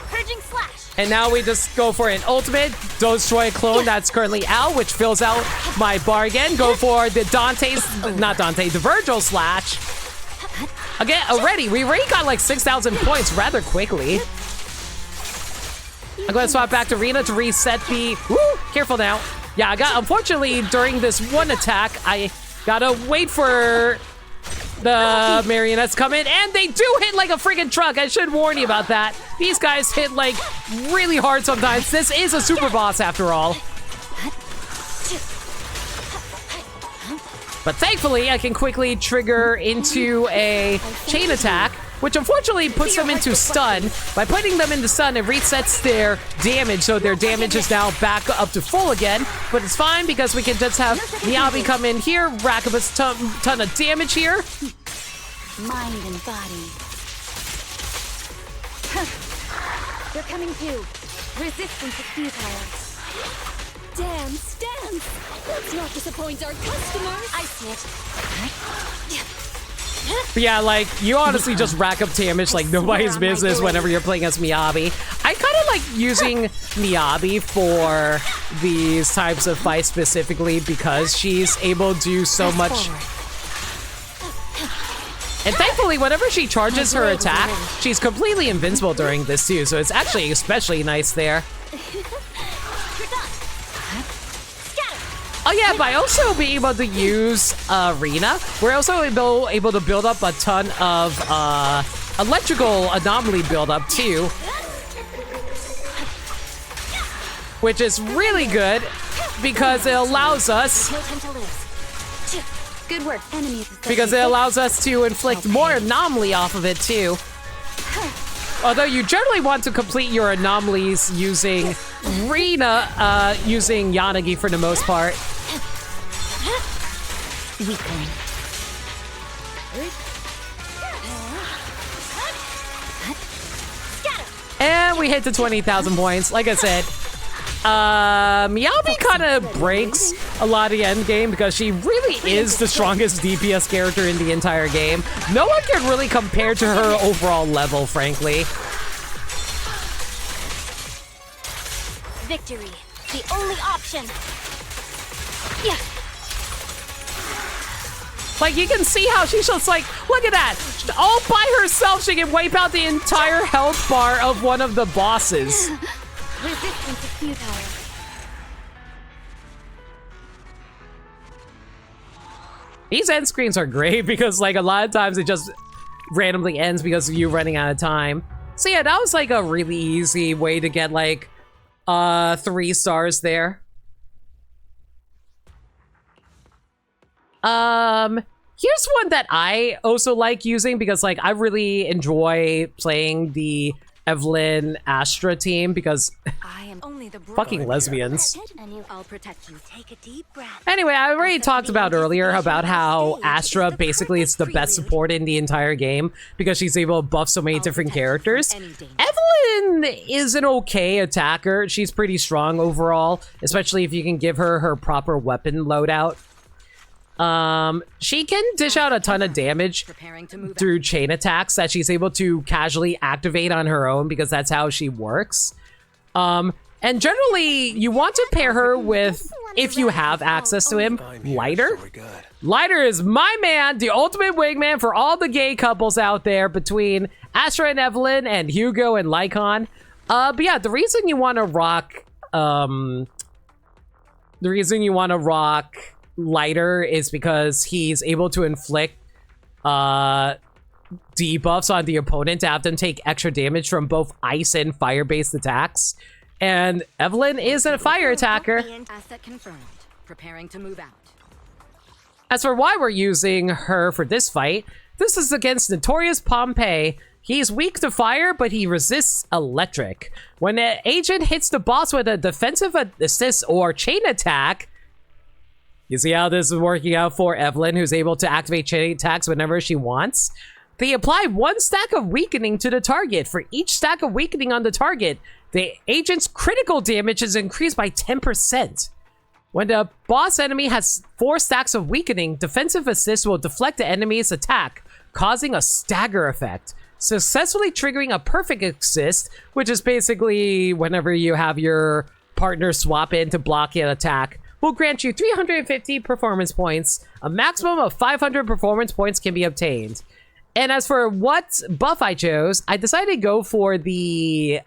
Purging slash. And now we just go for an ultimate. Destroy a clone that's currently out, which fills out my bar again. Go for the the Virgil slash. Again, we already got like 6,000 points rather quickly. I'm gonna swap back to Rina to reset the... Woo! Careful now. Yeah, unfortunately, during this one attack, I gotta wait for the marionettes come in, and they do hit like a freaking truck. I should warn you about that. These guys hit like really hard sometimes. This is a super boss after all. But thankfully, I can quickly trigger into a chain attack, which unfortunately puts them into stun. By putting them into stun, it resets their damage, so their damage is now back up to full again. But it's fine because we can just have Miyabi come in here, rack up a ton of damage here. Mind and body. They're coming too. Resistance is futile. Damn, Stance! Let's not disappoint our customers! I see it. But yeah, like, you honestly just rack up damage like nobody's business whenever you're playing as Miyabi. I kind of like using Miyabi for these types of fights specifically because she's able to do so much. And thankfully, whenever she charges her attack, she's completely invincible during this too, so it's actually especially nice there. Oh yeah, by also being able to use Rina, we're also able to build up a ton of electrical anomaly buildup too. Which is really good because it allows us... Good work, enemies. Because it allows us to inflict more anomaly off of it too. Although you generally want to complete your anomalies using Rina, using Yanagi for the most part. Weakling. And we hit to 20,000 points. Like I said, Miyabi kind of breaks a lot of the end game because she really is the strongest DPS character in the entire game. No one can really compare to her overall level, frankly. Victory, the only option. Yeah. Like, you can see how she's just like, look at that. All by herself, she can wipe out the entire health bar of one of the bosses. Resistance is futile. These end screens are great because, like, a lot of times it just randomly ends because of you running out of time. So yeah, that was like a really easy way to get like 3 stars there. Here's one that I also like using because, like, I really enjoy playing the Evelyn Astra team because I am only the fucking lesbians. And I'll protect you. Take a deep breath. Anyway, I already talked about earlier about how Astra basically is the best support in the entire game because she's able to buff so many different characters. Evelyn is an okay attacker. She's pretty strong overall, especially if you can give her her proper weapon loadout. She can dish out a ton of damage through chain attacks that she's able to casually activate on her own because that's how she works. And generally, you want to pair her with, if you have access to him, Lighter. Lighter is my man, the ultimate wingman for all the gay couples out there between Astra and Evelyn and Hugo and Lycon. But yeah, the reason you want to rock, Lighter is because he's able to inflict debuffs on the opponent to have them take extra damage from both ice and fire-based attacks. And Evelyn is a fire attacker. Asset confirmed. Preparing to move out. As for why we're using her for this fight, this is against Notorious Pompey. He's weak to fire, but he resists electric. When an agent hits the boss with a defensive assist or chain attack, you see how this is working out for Evelyn, who's able to activate chain attacks whenever she wants? They apply 1 stack of weakening to the target. For each stack of weakening on the target, the agent's critical damage is increased by 10%. When the boss enemy has 4 stacks of weakening, defensive assist will deflect the enemy's attack, causing a stagger effect, successfully triggering a perfect assist, which is basically whenever you have your partner swap in to block an attack, will grant you 350 performance points. A maximum of 500 performance points can be obtained. And as for what buff I chose, I decided to go for the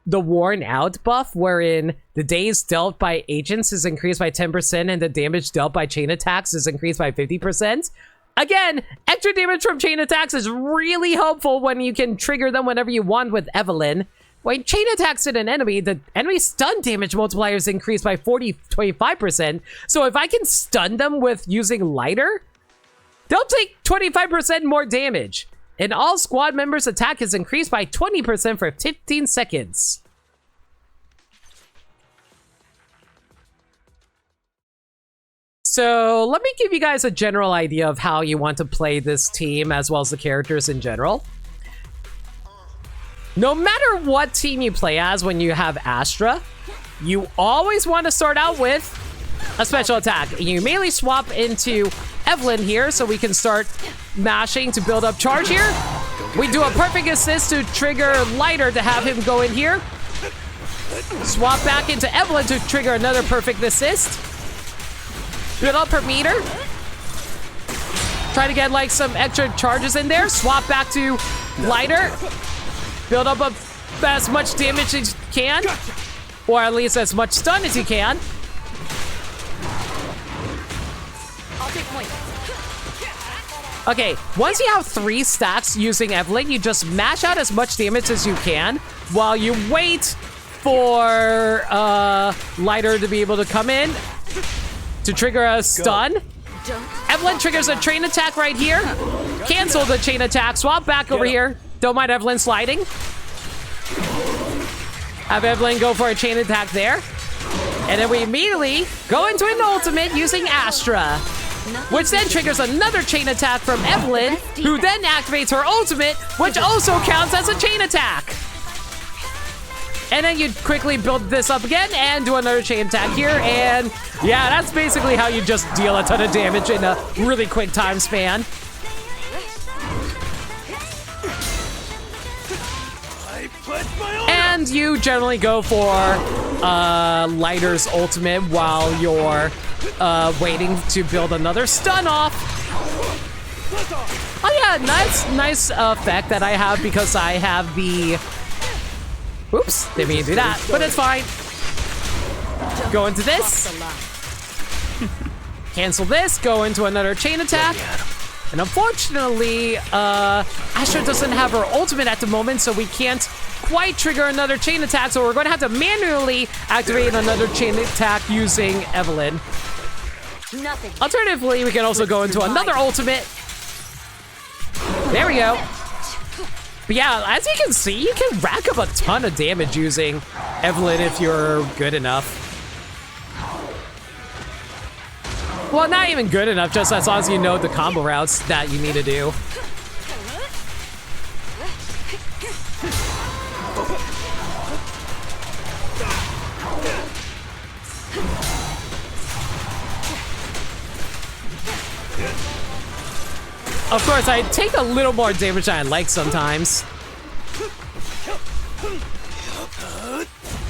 worn out buff, wherein the days dealt by agents is increased by 10% and the damage dealt by chain attacks is increased by 50%. Again, extra damage from chain attacks is really helpful when you can trigger them whenever you want with Evelyn. When chain attacks hit an enemy, the enemy's stun damage multiplier is increased by 25%. So if I can stun them with using lighter, they'll take 25% more damage. And all squad members' attack is increased by 20% for 15 seconds. So let me give you guys a general idea of how you want to play this team as well as the characters in general. No matter what team you play as when you have Astra, you always want to start out with a special attack. You immediately swap into Evelyn here so we can start mashing to build up charge here. We do a perfect assist to trigger Lighter to have him go in here. Swap back into Evelyn to trigger another perfect assist. Build up her meter. Try to get like some extra charges in there. Swap back to Lighter. Build up as much damage as you can. Or at least as much stun as you can. I'll take point. Okay, once you have 3 stacks using Evelyn, you just mash out as much damage as you can while you wait for Lighter to be able to come in to trigger a stun. Evelyn triggers a chain attack right here. Cancel the chain attack. Swap back over here. Don't mind Evelyn sliding. Have Evelyn go for a chain attack there. And then we immediately go into an ultimate using Astra, which then triggers another chain attack from Evelyn, who then activates her ultimate, which also counts as a chain attack. And then you quickly build this up again and do another chain attack here. And yeah, that's basically how you just deal a ton of damage in a really quick time span. And you generally go for Lighter's ultimate while you're waiting to build another stun off. Oh yeah, nice effect that I have because I have the... Oops, didn't mean to do that, but it's fine. Go into this. Cancel this, go into another chain attack. And unfortunately, Astra doesn't have her ultimate at the moment, so we can't quite trigger another chain attack, so we're going to have to manually activate another chain attack using Evelyn. Nothing. Alternatively, we can also go into another ultimate. There we go. But yeah, as you can see, you can rack up a ton of damage using Evelyn if you're good enough. Well, not even good enough, just as long as you know the combo routes that you need to do. Of course, I take a little more damage than I like sometimes.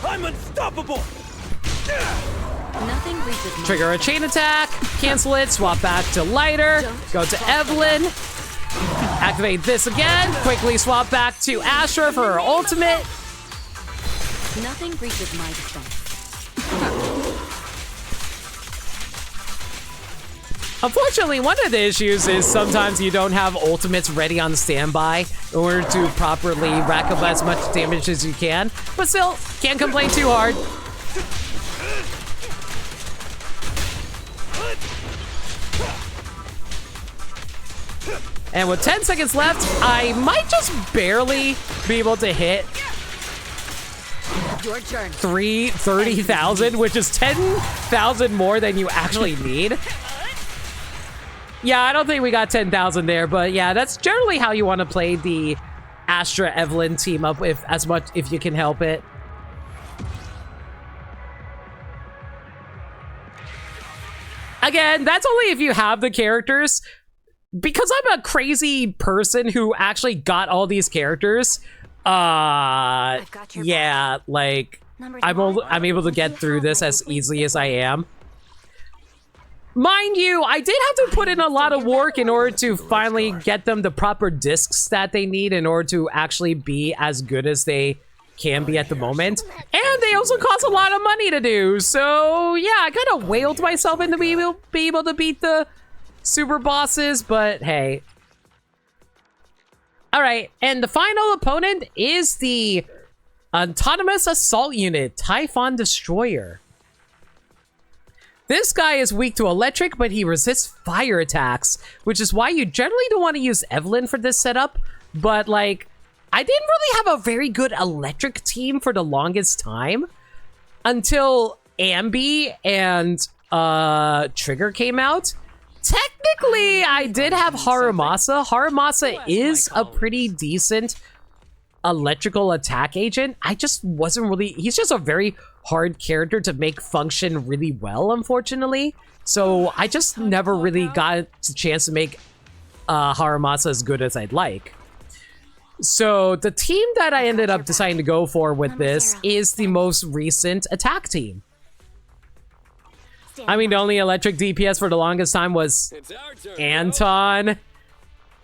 I'm unstoppable! Nothing reaches me. Trigger a chain attack, cancel it, swap back to Lighter, go to Evelyn, activate this again, quickly swap back to Astra for her ultimate. Nothing reaches my defense. Unfortunately, one of the issues is sometimes you don't have ultimates ready on standby in order to properly rack up as much damage as you can, but still, can't complain too hard. And with 10 seconds left, I might just barely be able to hit Your turn. 30,000, which is 10,000 more than you actually need. Yeah, I don't think we got 10,000 there, but yeah, that's generally how you want to play the Astra Evelyn team up if you can help it. Again, that's only if you have the characters. Because I'm a crazy person who actually got all these characters, yeah, like, I'm able to get through this as easily as I am. Mind you, I did have to put in a lot of work in order to finally get them the proper discs that they need in order to actually be as good as they can be at the moment. And they also cost a lot of money to do. So, yeah, I kind of whaled myself into being able to beat the super bosses, but hey. Alright, and the final opponent is the Autonomous Assault Unit, Typhon Destroyer. This guy is weak to electric, but he resists fire attacks, which is why you generally don't want to use Evelyn for this setup, but like, I didn't really have a very good electric team for the longest time until Ambi and Trigger came out. Technically, I did have Harumasa. Harumasa is a pretty decent electrical attack agent. I just wasn't really... He's just a very hard character to make function really well, unfortunately. So I just never really got a chance to make Harumasa as good as I'd like. So the team that I ended up deciding to go for with this is the most recent attack team. I mean, the only electric DPS for the longest time was Anton.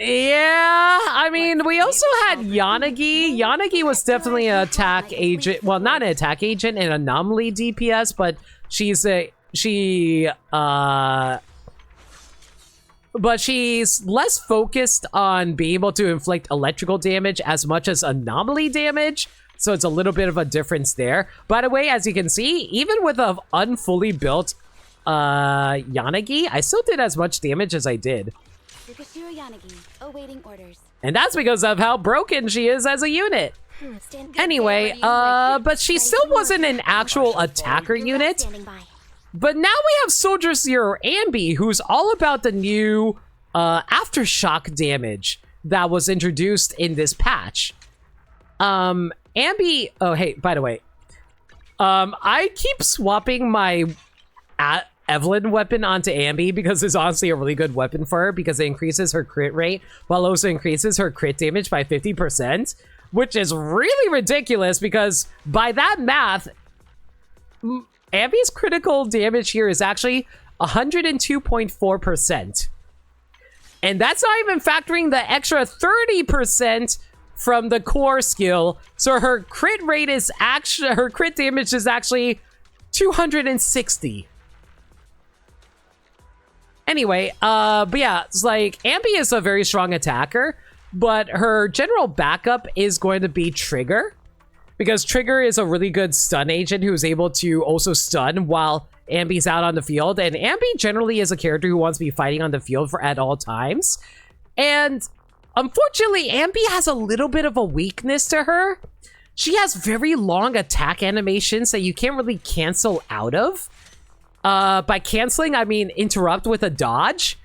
Yeah, I mean, we also had Yanagi. Yanagi was definitely an attack agent. Well, not an attack agent, an anomaly DPS, but but she's less focused on being able to inflict electrical damage as much as anomaly damage. So it's a little bit of a difference there. By the way, as you can see, even with an unfully built Yanagi, I still did as much damage as I did. And that's because of how broken she is as a unit. Anyway, but she still wasn't an actual attacker unit. But now we have Soldier Zero Ambi, who's all about the new aftershock damage that was introduced in this patch. Ambi, oh hey, by the way, I keep swapping my Evelyn weapon onto Ambi because it's honestly a really good weapon for her because it increases her crit rate while also increases her crit damage by 50%, which is really ridiculous because by that math, Ambi's critical damage here is actually 102.4%. And that's not even factoring the extra 30% from the core skill. So her crit rate is actually, her crit damage is actually 260. Anyway, but yeah, it's like Ambi is a very strong attacker, but her general backup is going to be Trigger. Because Trigger is a really good stun agent who's able to also stun while Ambi's out on the field. And Ambi generally is a character who wants to be fighting on the field at all times. And unfortunately, Ambi has a little bit of a weakness to her. She has very long attack animations that you can't really cancel out of. By canceling, I mean interrupt with a dodge.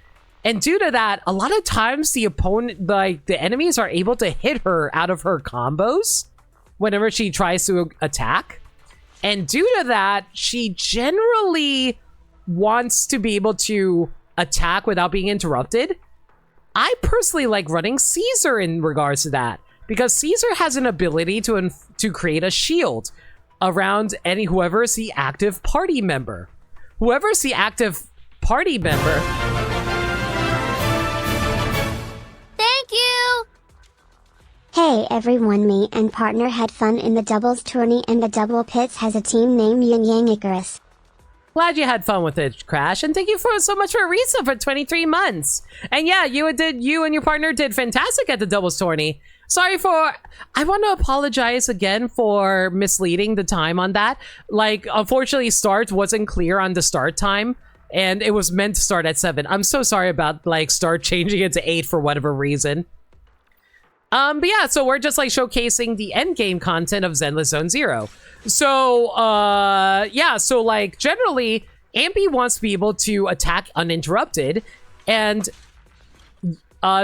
And due to that, a lot of times the opponent, like the enemies are able to hit her out of her combos whenever she tries to attack. And due to that, she generally wants to be able to attack without being interrupted. I personally like running Caesar in regards to that, because Caesar has an ability to create a shield around whoever is the active party member. Whoever's the active party member... Thank you! Hey everyone, me and partner had fun in the doubles tourney and the double pits has a team named Yin Yang Icarus. Glad you had fun with it, Crash, and thank you so much for a resub for 23 months. And yeah, you and your partner did fantastic at the doubles tourney. I want to apologize again for misleading the time on that. Like, unfortunately, start wasn't clear on the start time, and it was meant to start at 7. I'm so sorry about, like, start changing it to 8 for whatever reason. But yeah, so we're just like showcasing the end game content of Zenless Zone Zero. So, yeah, so like generally, Ambi wants to be able to attack uninterrupted, and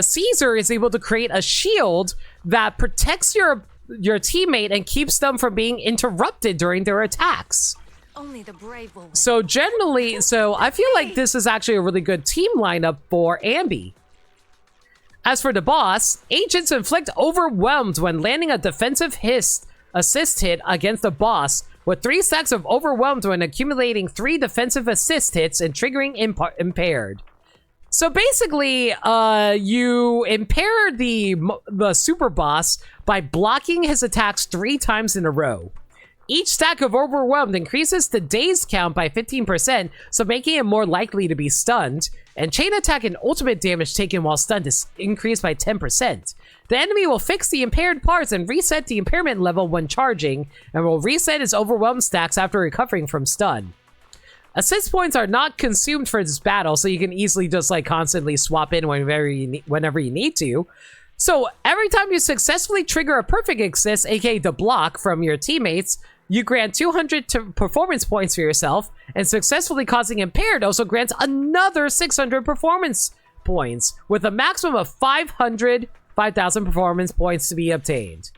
Caesar is able to create a shield that protects your teammate and keeps them from being interrupted during their attacks. Only the brave will win. So generally, I feel like this is actually a really good team lineup for Ambi. As for the boss, agents inflict overwhelmed when landing a defensive assist hit against the boss, with 3 stacks of overwhelmed when accumulating 3 defensive assist hits and triggering impaired. So basically, you impair the super boss by blocking his attacks 3 times in a row. Each stack of overwhelmed increases the daze count by 15%, so making it more likely to be stunned. And chain attack and ultimate damage taken while stunned is increased by 10%. The enemy will fix the impaired parts and reset the impairment level when charging, and will reset his overwhelmed stacks after recovering from stun. Assist points are not consumed for this battle, so you can easily just like constantly swap in whenever you need to. So every time you successfully trigger a perfect assist, aka the block, from your teammates, you grant 200 performance points for yourself, and successfully causing impaired also grants another 600 performance points, with a maximum of 5,000 performance points to be obtained.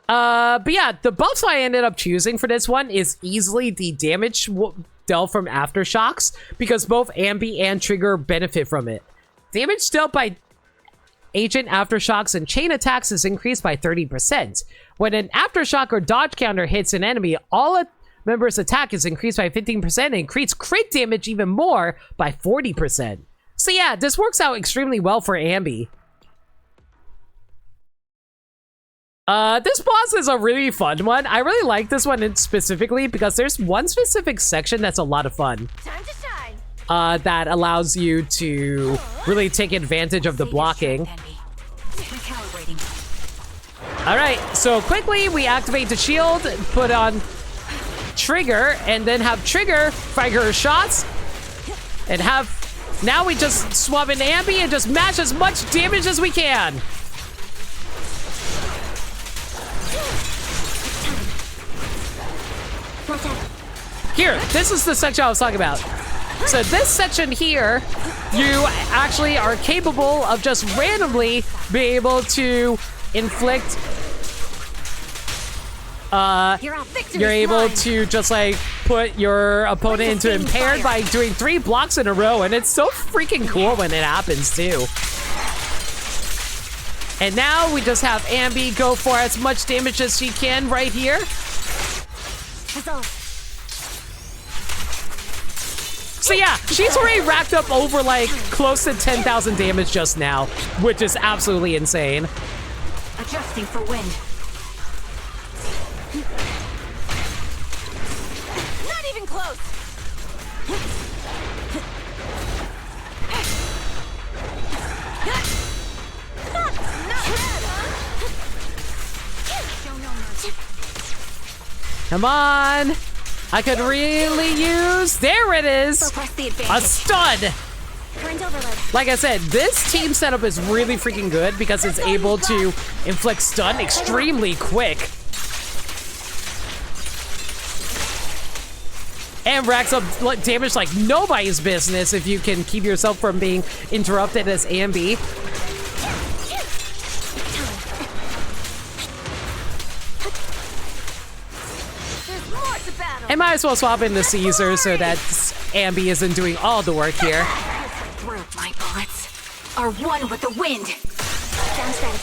But yeah, the buffs I ended up choosing for this one is easily the damage dealt from aftershocks, because both Ambi and Trigger benefit from it. Damage dealt by agent aftershocks and chain attacks is increased by 30%. When an aftershock or dodge counter hits an enemy, all a member's attack is increased by 15% and increased crit damage even more by 40%. So yeah, this works out extremely well for Ambi. This boss is a really fun one. I really like this one specifically because there's one specific section that's a lot of fun. Time to shine. That allows you to really take advantage of the blocking. Alright, so quickly we activate the shield, put on Trigger, and then have Trigger fire her shots, and now we just swap into Ambi and just mash as much damage as we can. Here, this is the section I was talking about. So this section here, you actually are capable of just randomly being able to inflict, you're able to just like put your opponent into impaired by doing 3 blocks in a row, and it's so freaking cool when it happens too. And now we just have Ambi go for as much damage as she can right here. So yeah, she's already racked up over like close to 10,000 damage just now, which is absolutely insane. Adjusting for wind. Not even close. Not bad, huh? Show no mercy. Come on. I could really use, there it is, a stun. Like I said, this team setup is really freaking good because it's able to inflict stun extremely quick. And racks up damage like nobody's business if you can keep yourself from being interrupted as Ambi. I might as well swap into Caesar so that Ambi isn't doing all the work here. My bullets are one with the wind. Sounds better.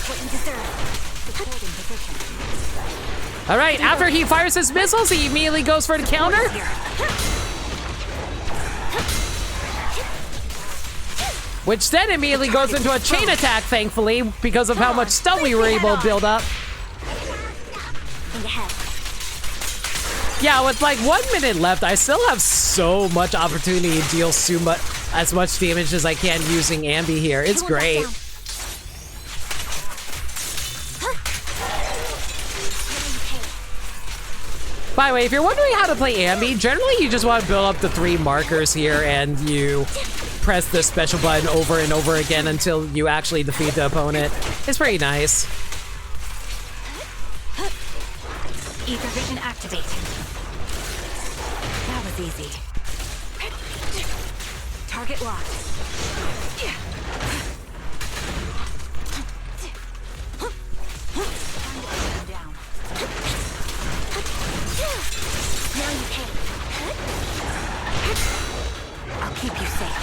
What you deserve. All right, after he fires his missiles, he immediately goes for the counter. Which then immediately goes into a chain attack, thankfully, because of how much stun we were able to build up. Yeah, with like 1 minute left, I still have so much opportunity to deal as much damage as I can using Ambi here. It's great. By the way, if you're wondering how to play Ambi, generally you just want to build up the 3 markers here and you press the special button over and over again until you actually defeat the opponent. It's pretty nice. Ether vision activate. easy. Target locked. Down. Now you pay. I'll keep you safe.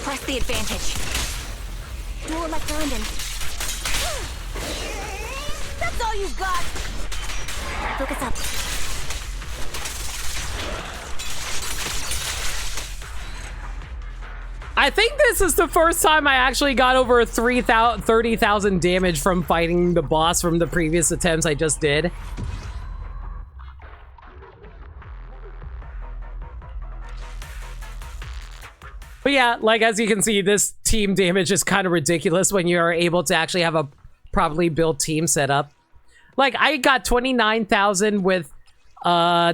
Press the advantage. Duel like London. That's all you've got. Focus up. I think this is the first time I actually got over 30,000 damage from fighting the boss from the previous attempts I just did. But yeah, like as you can see, this team damage is kind of ridiculous when you're able to actually have a properly built team set up. Like I got 29,000 with the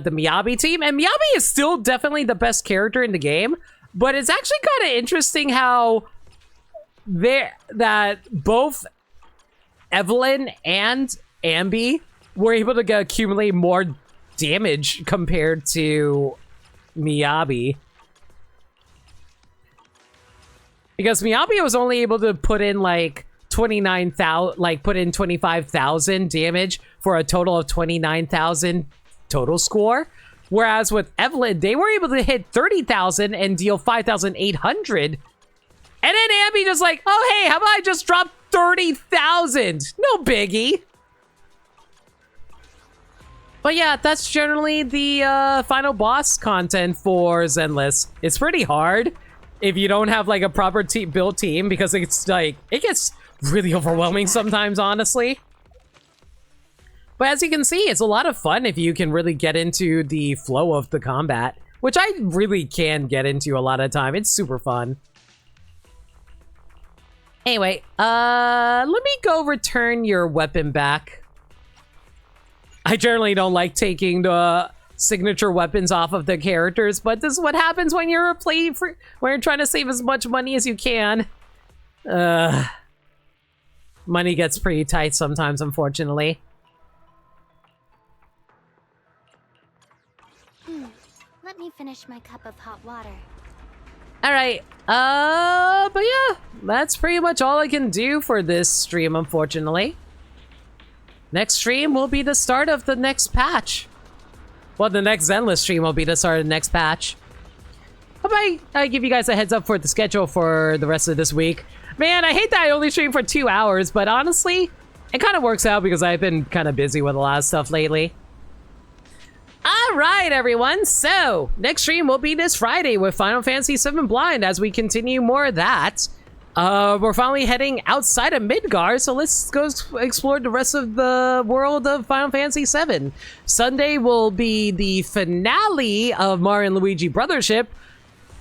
Miyabi team, and Miyabi is still definitely the best character in the game. But it's actually kind of interesting how that both Evelyn and Ambi were able to accumulate more damage compared to Miyabi. Because Miyabi was only able to put in like 29,000, like put in 25,000 damage for a total of 29,000 total score. Whereas with Evelyn, they were able to hit 30,000 and deal 5,800. And then Ambi just like, oh, hey, how about I just drop 30,000? No biggie. But yeah, that's generally the final boss content for Zenless. It's pretty hard if you don't have like a proper built team, because it's like, it gets really overwhelming sometimes, honestly. But as you can see, it's a lot of fun if you can really get into the flow of the combat, which I really can get into a lot of time. It's super fun. Anyway, let me go return your weapon back. I generally don't like taking the signature weapons off of the characters, but this is what happens when you're when you're trying to save as much money as you can. Money gets pretty tight sometimes, unfortunately. Let me finish my cup of hot water. Alright, but yeah, that's pretty much all I can do for this stream, unfortunately. Next stream will be the start of the next patch. Well, the next Zenless stream will be the start of the next patch. How about I give you guys a heads up for the schedule for the rest of this week? Man, I hate that I only stream for 2 hours, but honestly, it kind of works out because I've been kind of busy with a lot of stuff lately. Alright, everyone, so next stream will be this Friday with Final Fantasy VII Blind as we continue more of that. We're finally heading outside of Midgar, so let's go explore the rest of the world of Final Fantasy VII. Sunday will be the finale of Mario and Luigi Brothership.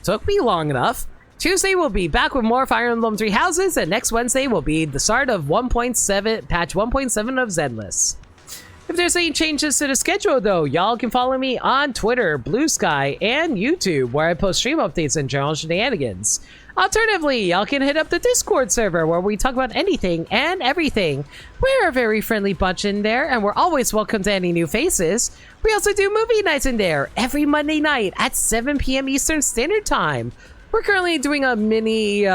Took me long enough. Tuesday will be back with more Fire Emblem Three Houses, and next Wednesday will be the start of 1.7, patch 1.7 of Zenless. If there's any changes to the schedule, though, y'all can follow me on Twitter, Blue Sky, and YouTube, where I post stream updates and general shenanigans. Alternatively, y'all can hit up the Discord server, where we talk about anything and everything. We're a very friendly bunch in there, and we're always welcome to any new faces. We also do movie nights in there, every Monday night at 7 p.m. Eastern Standard Time. We're currently doing a mini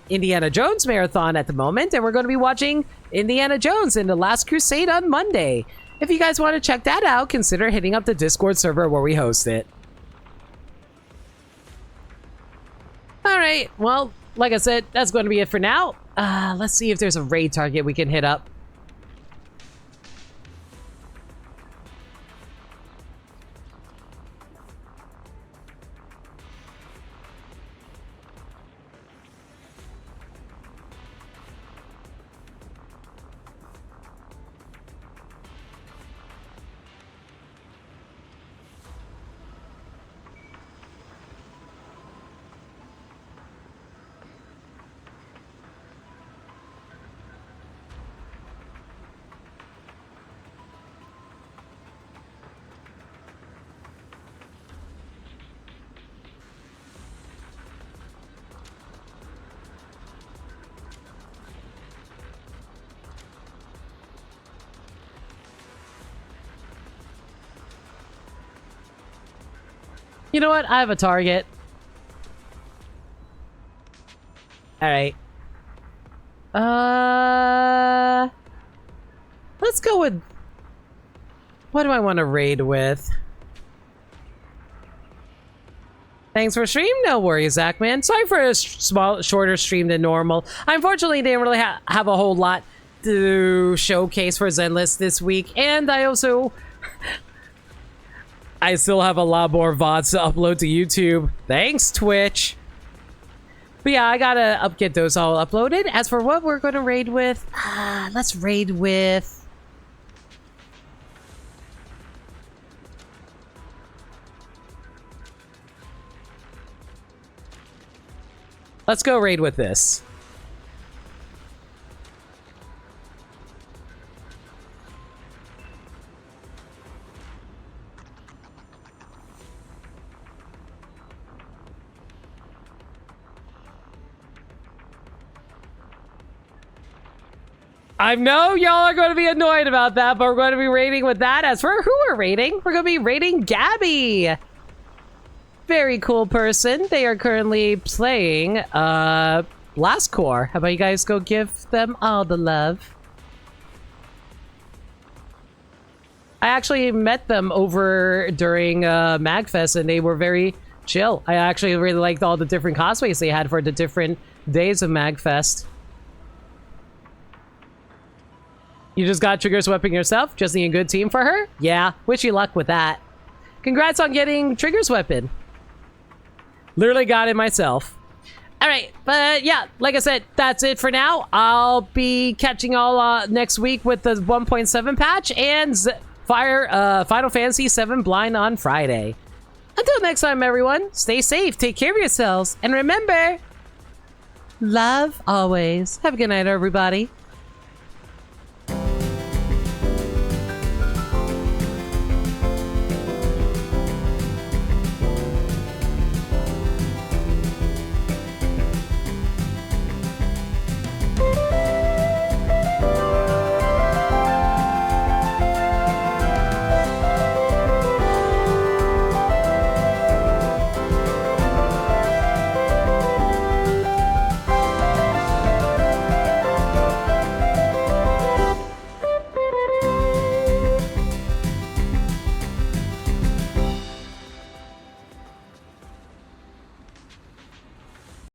Indiana Jones marathon at the moment, and we're going to be watching Indiana Jones and the Last Crusade on Monday. If you guys want to check that out, consider hitting up the Discord server where we host it. Alright, well, like I said, that's going to be it for now. Let's see if there's a raid target we can hit up. You know what? I have a target. Alright. Let's go with... What do I want to raid with? Thanks for stream. No worries, Zach, man. Sorry for a shorter stream than normal. I unfortunately didn't really have a whole lot to showcase for Zenless this week. And I also... I still have a lot more VODs to upload to YouTube. Thanks, Twitch. But yeah, I gotta get those all uploaded. As for what we're gonna raid with, let's raid with... Let's go raid with this. I know y'all are going to be annoyed about that, but we're going to be raiding with that. As for who we're raiding, we're going to be raiding Gabby. Very cool person. They are currently playing Blast Core. How about you guys go give them all the love? I actually met them over during MagFest, and they were very chill. I actually really liked all the different cosplays they had for the different days of MagFest. You just got Trigger's weapon yourself? Just need a good team for her? Yeah, wish you luck with that. Congrats on getting Trigger's weapon. Literally got it myself. Alright, but yeah, like I said, that's it for now. I'll be catching y'all next week with the 1.7 patch and Final Fantasy VII Blind on Friday. Until next time, everyone, stay safe, take care of yourselves, and remember, love always. Have a good night, everybody.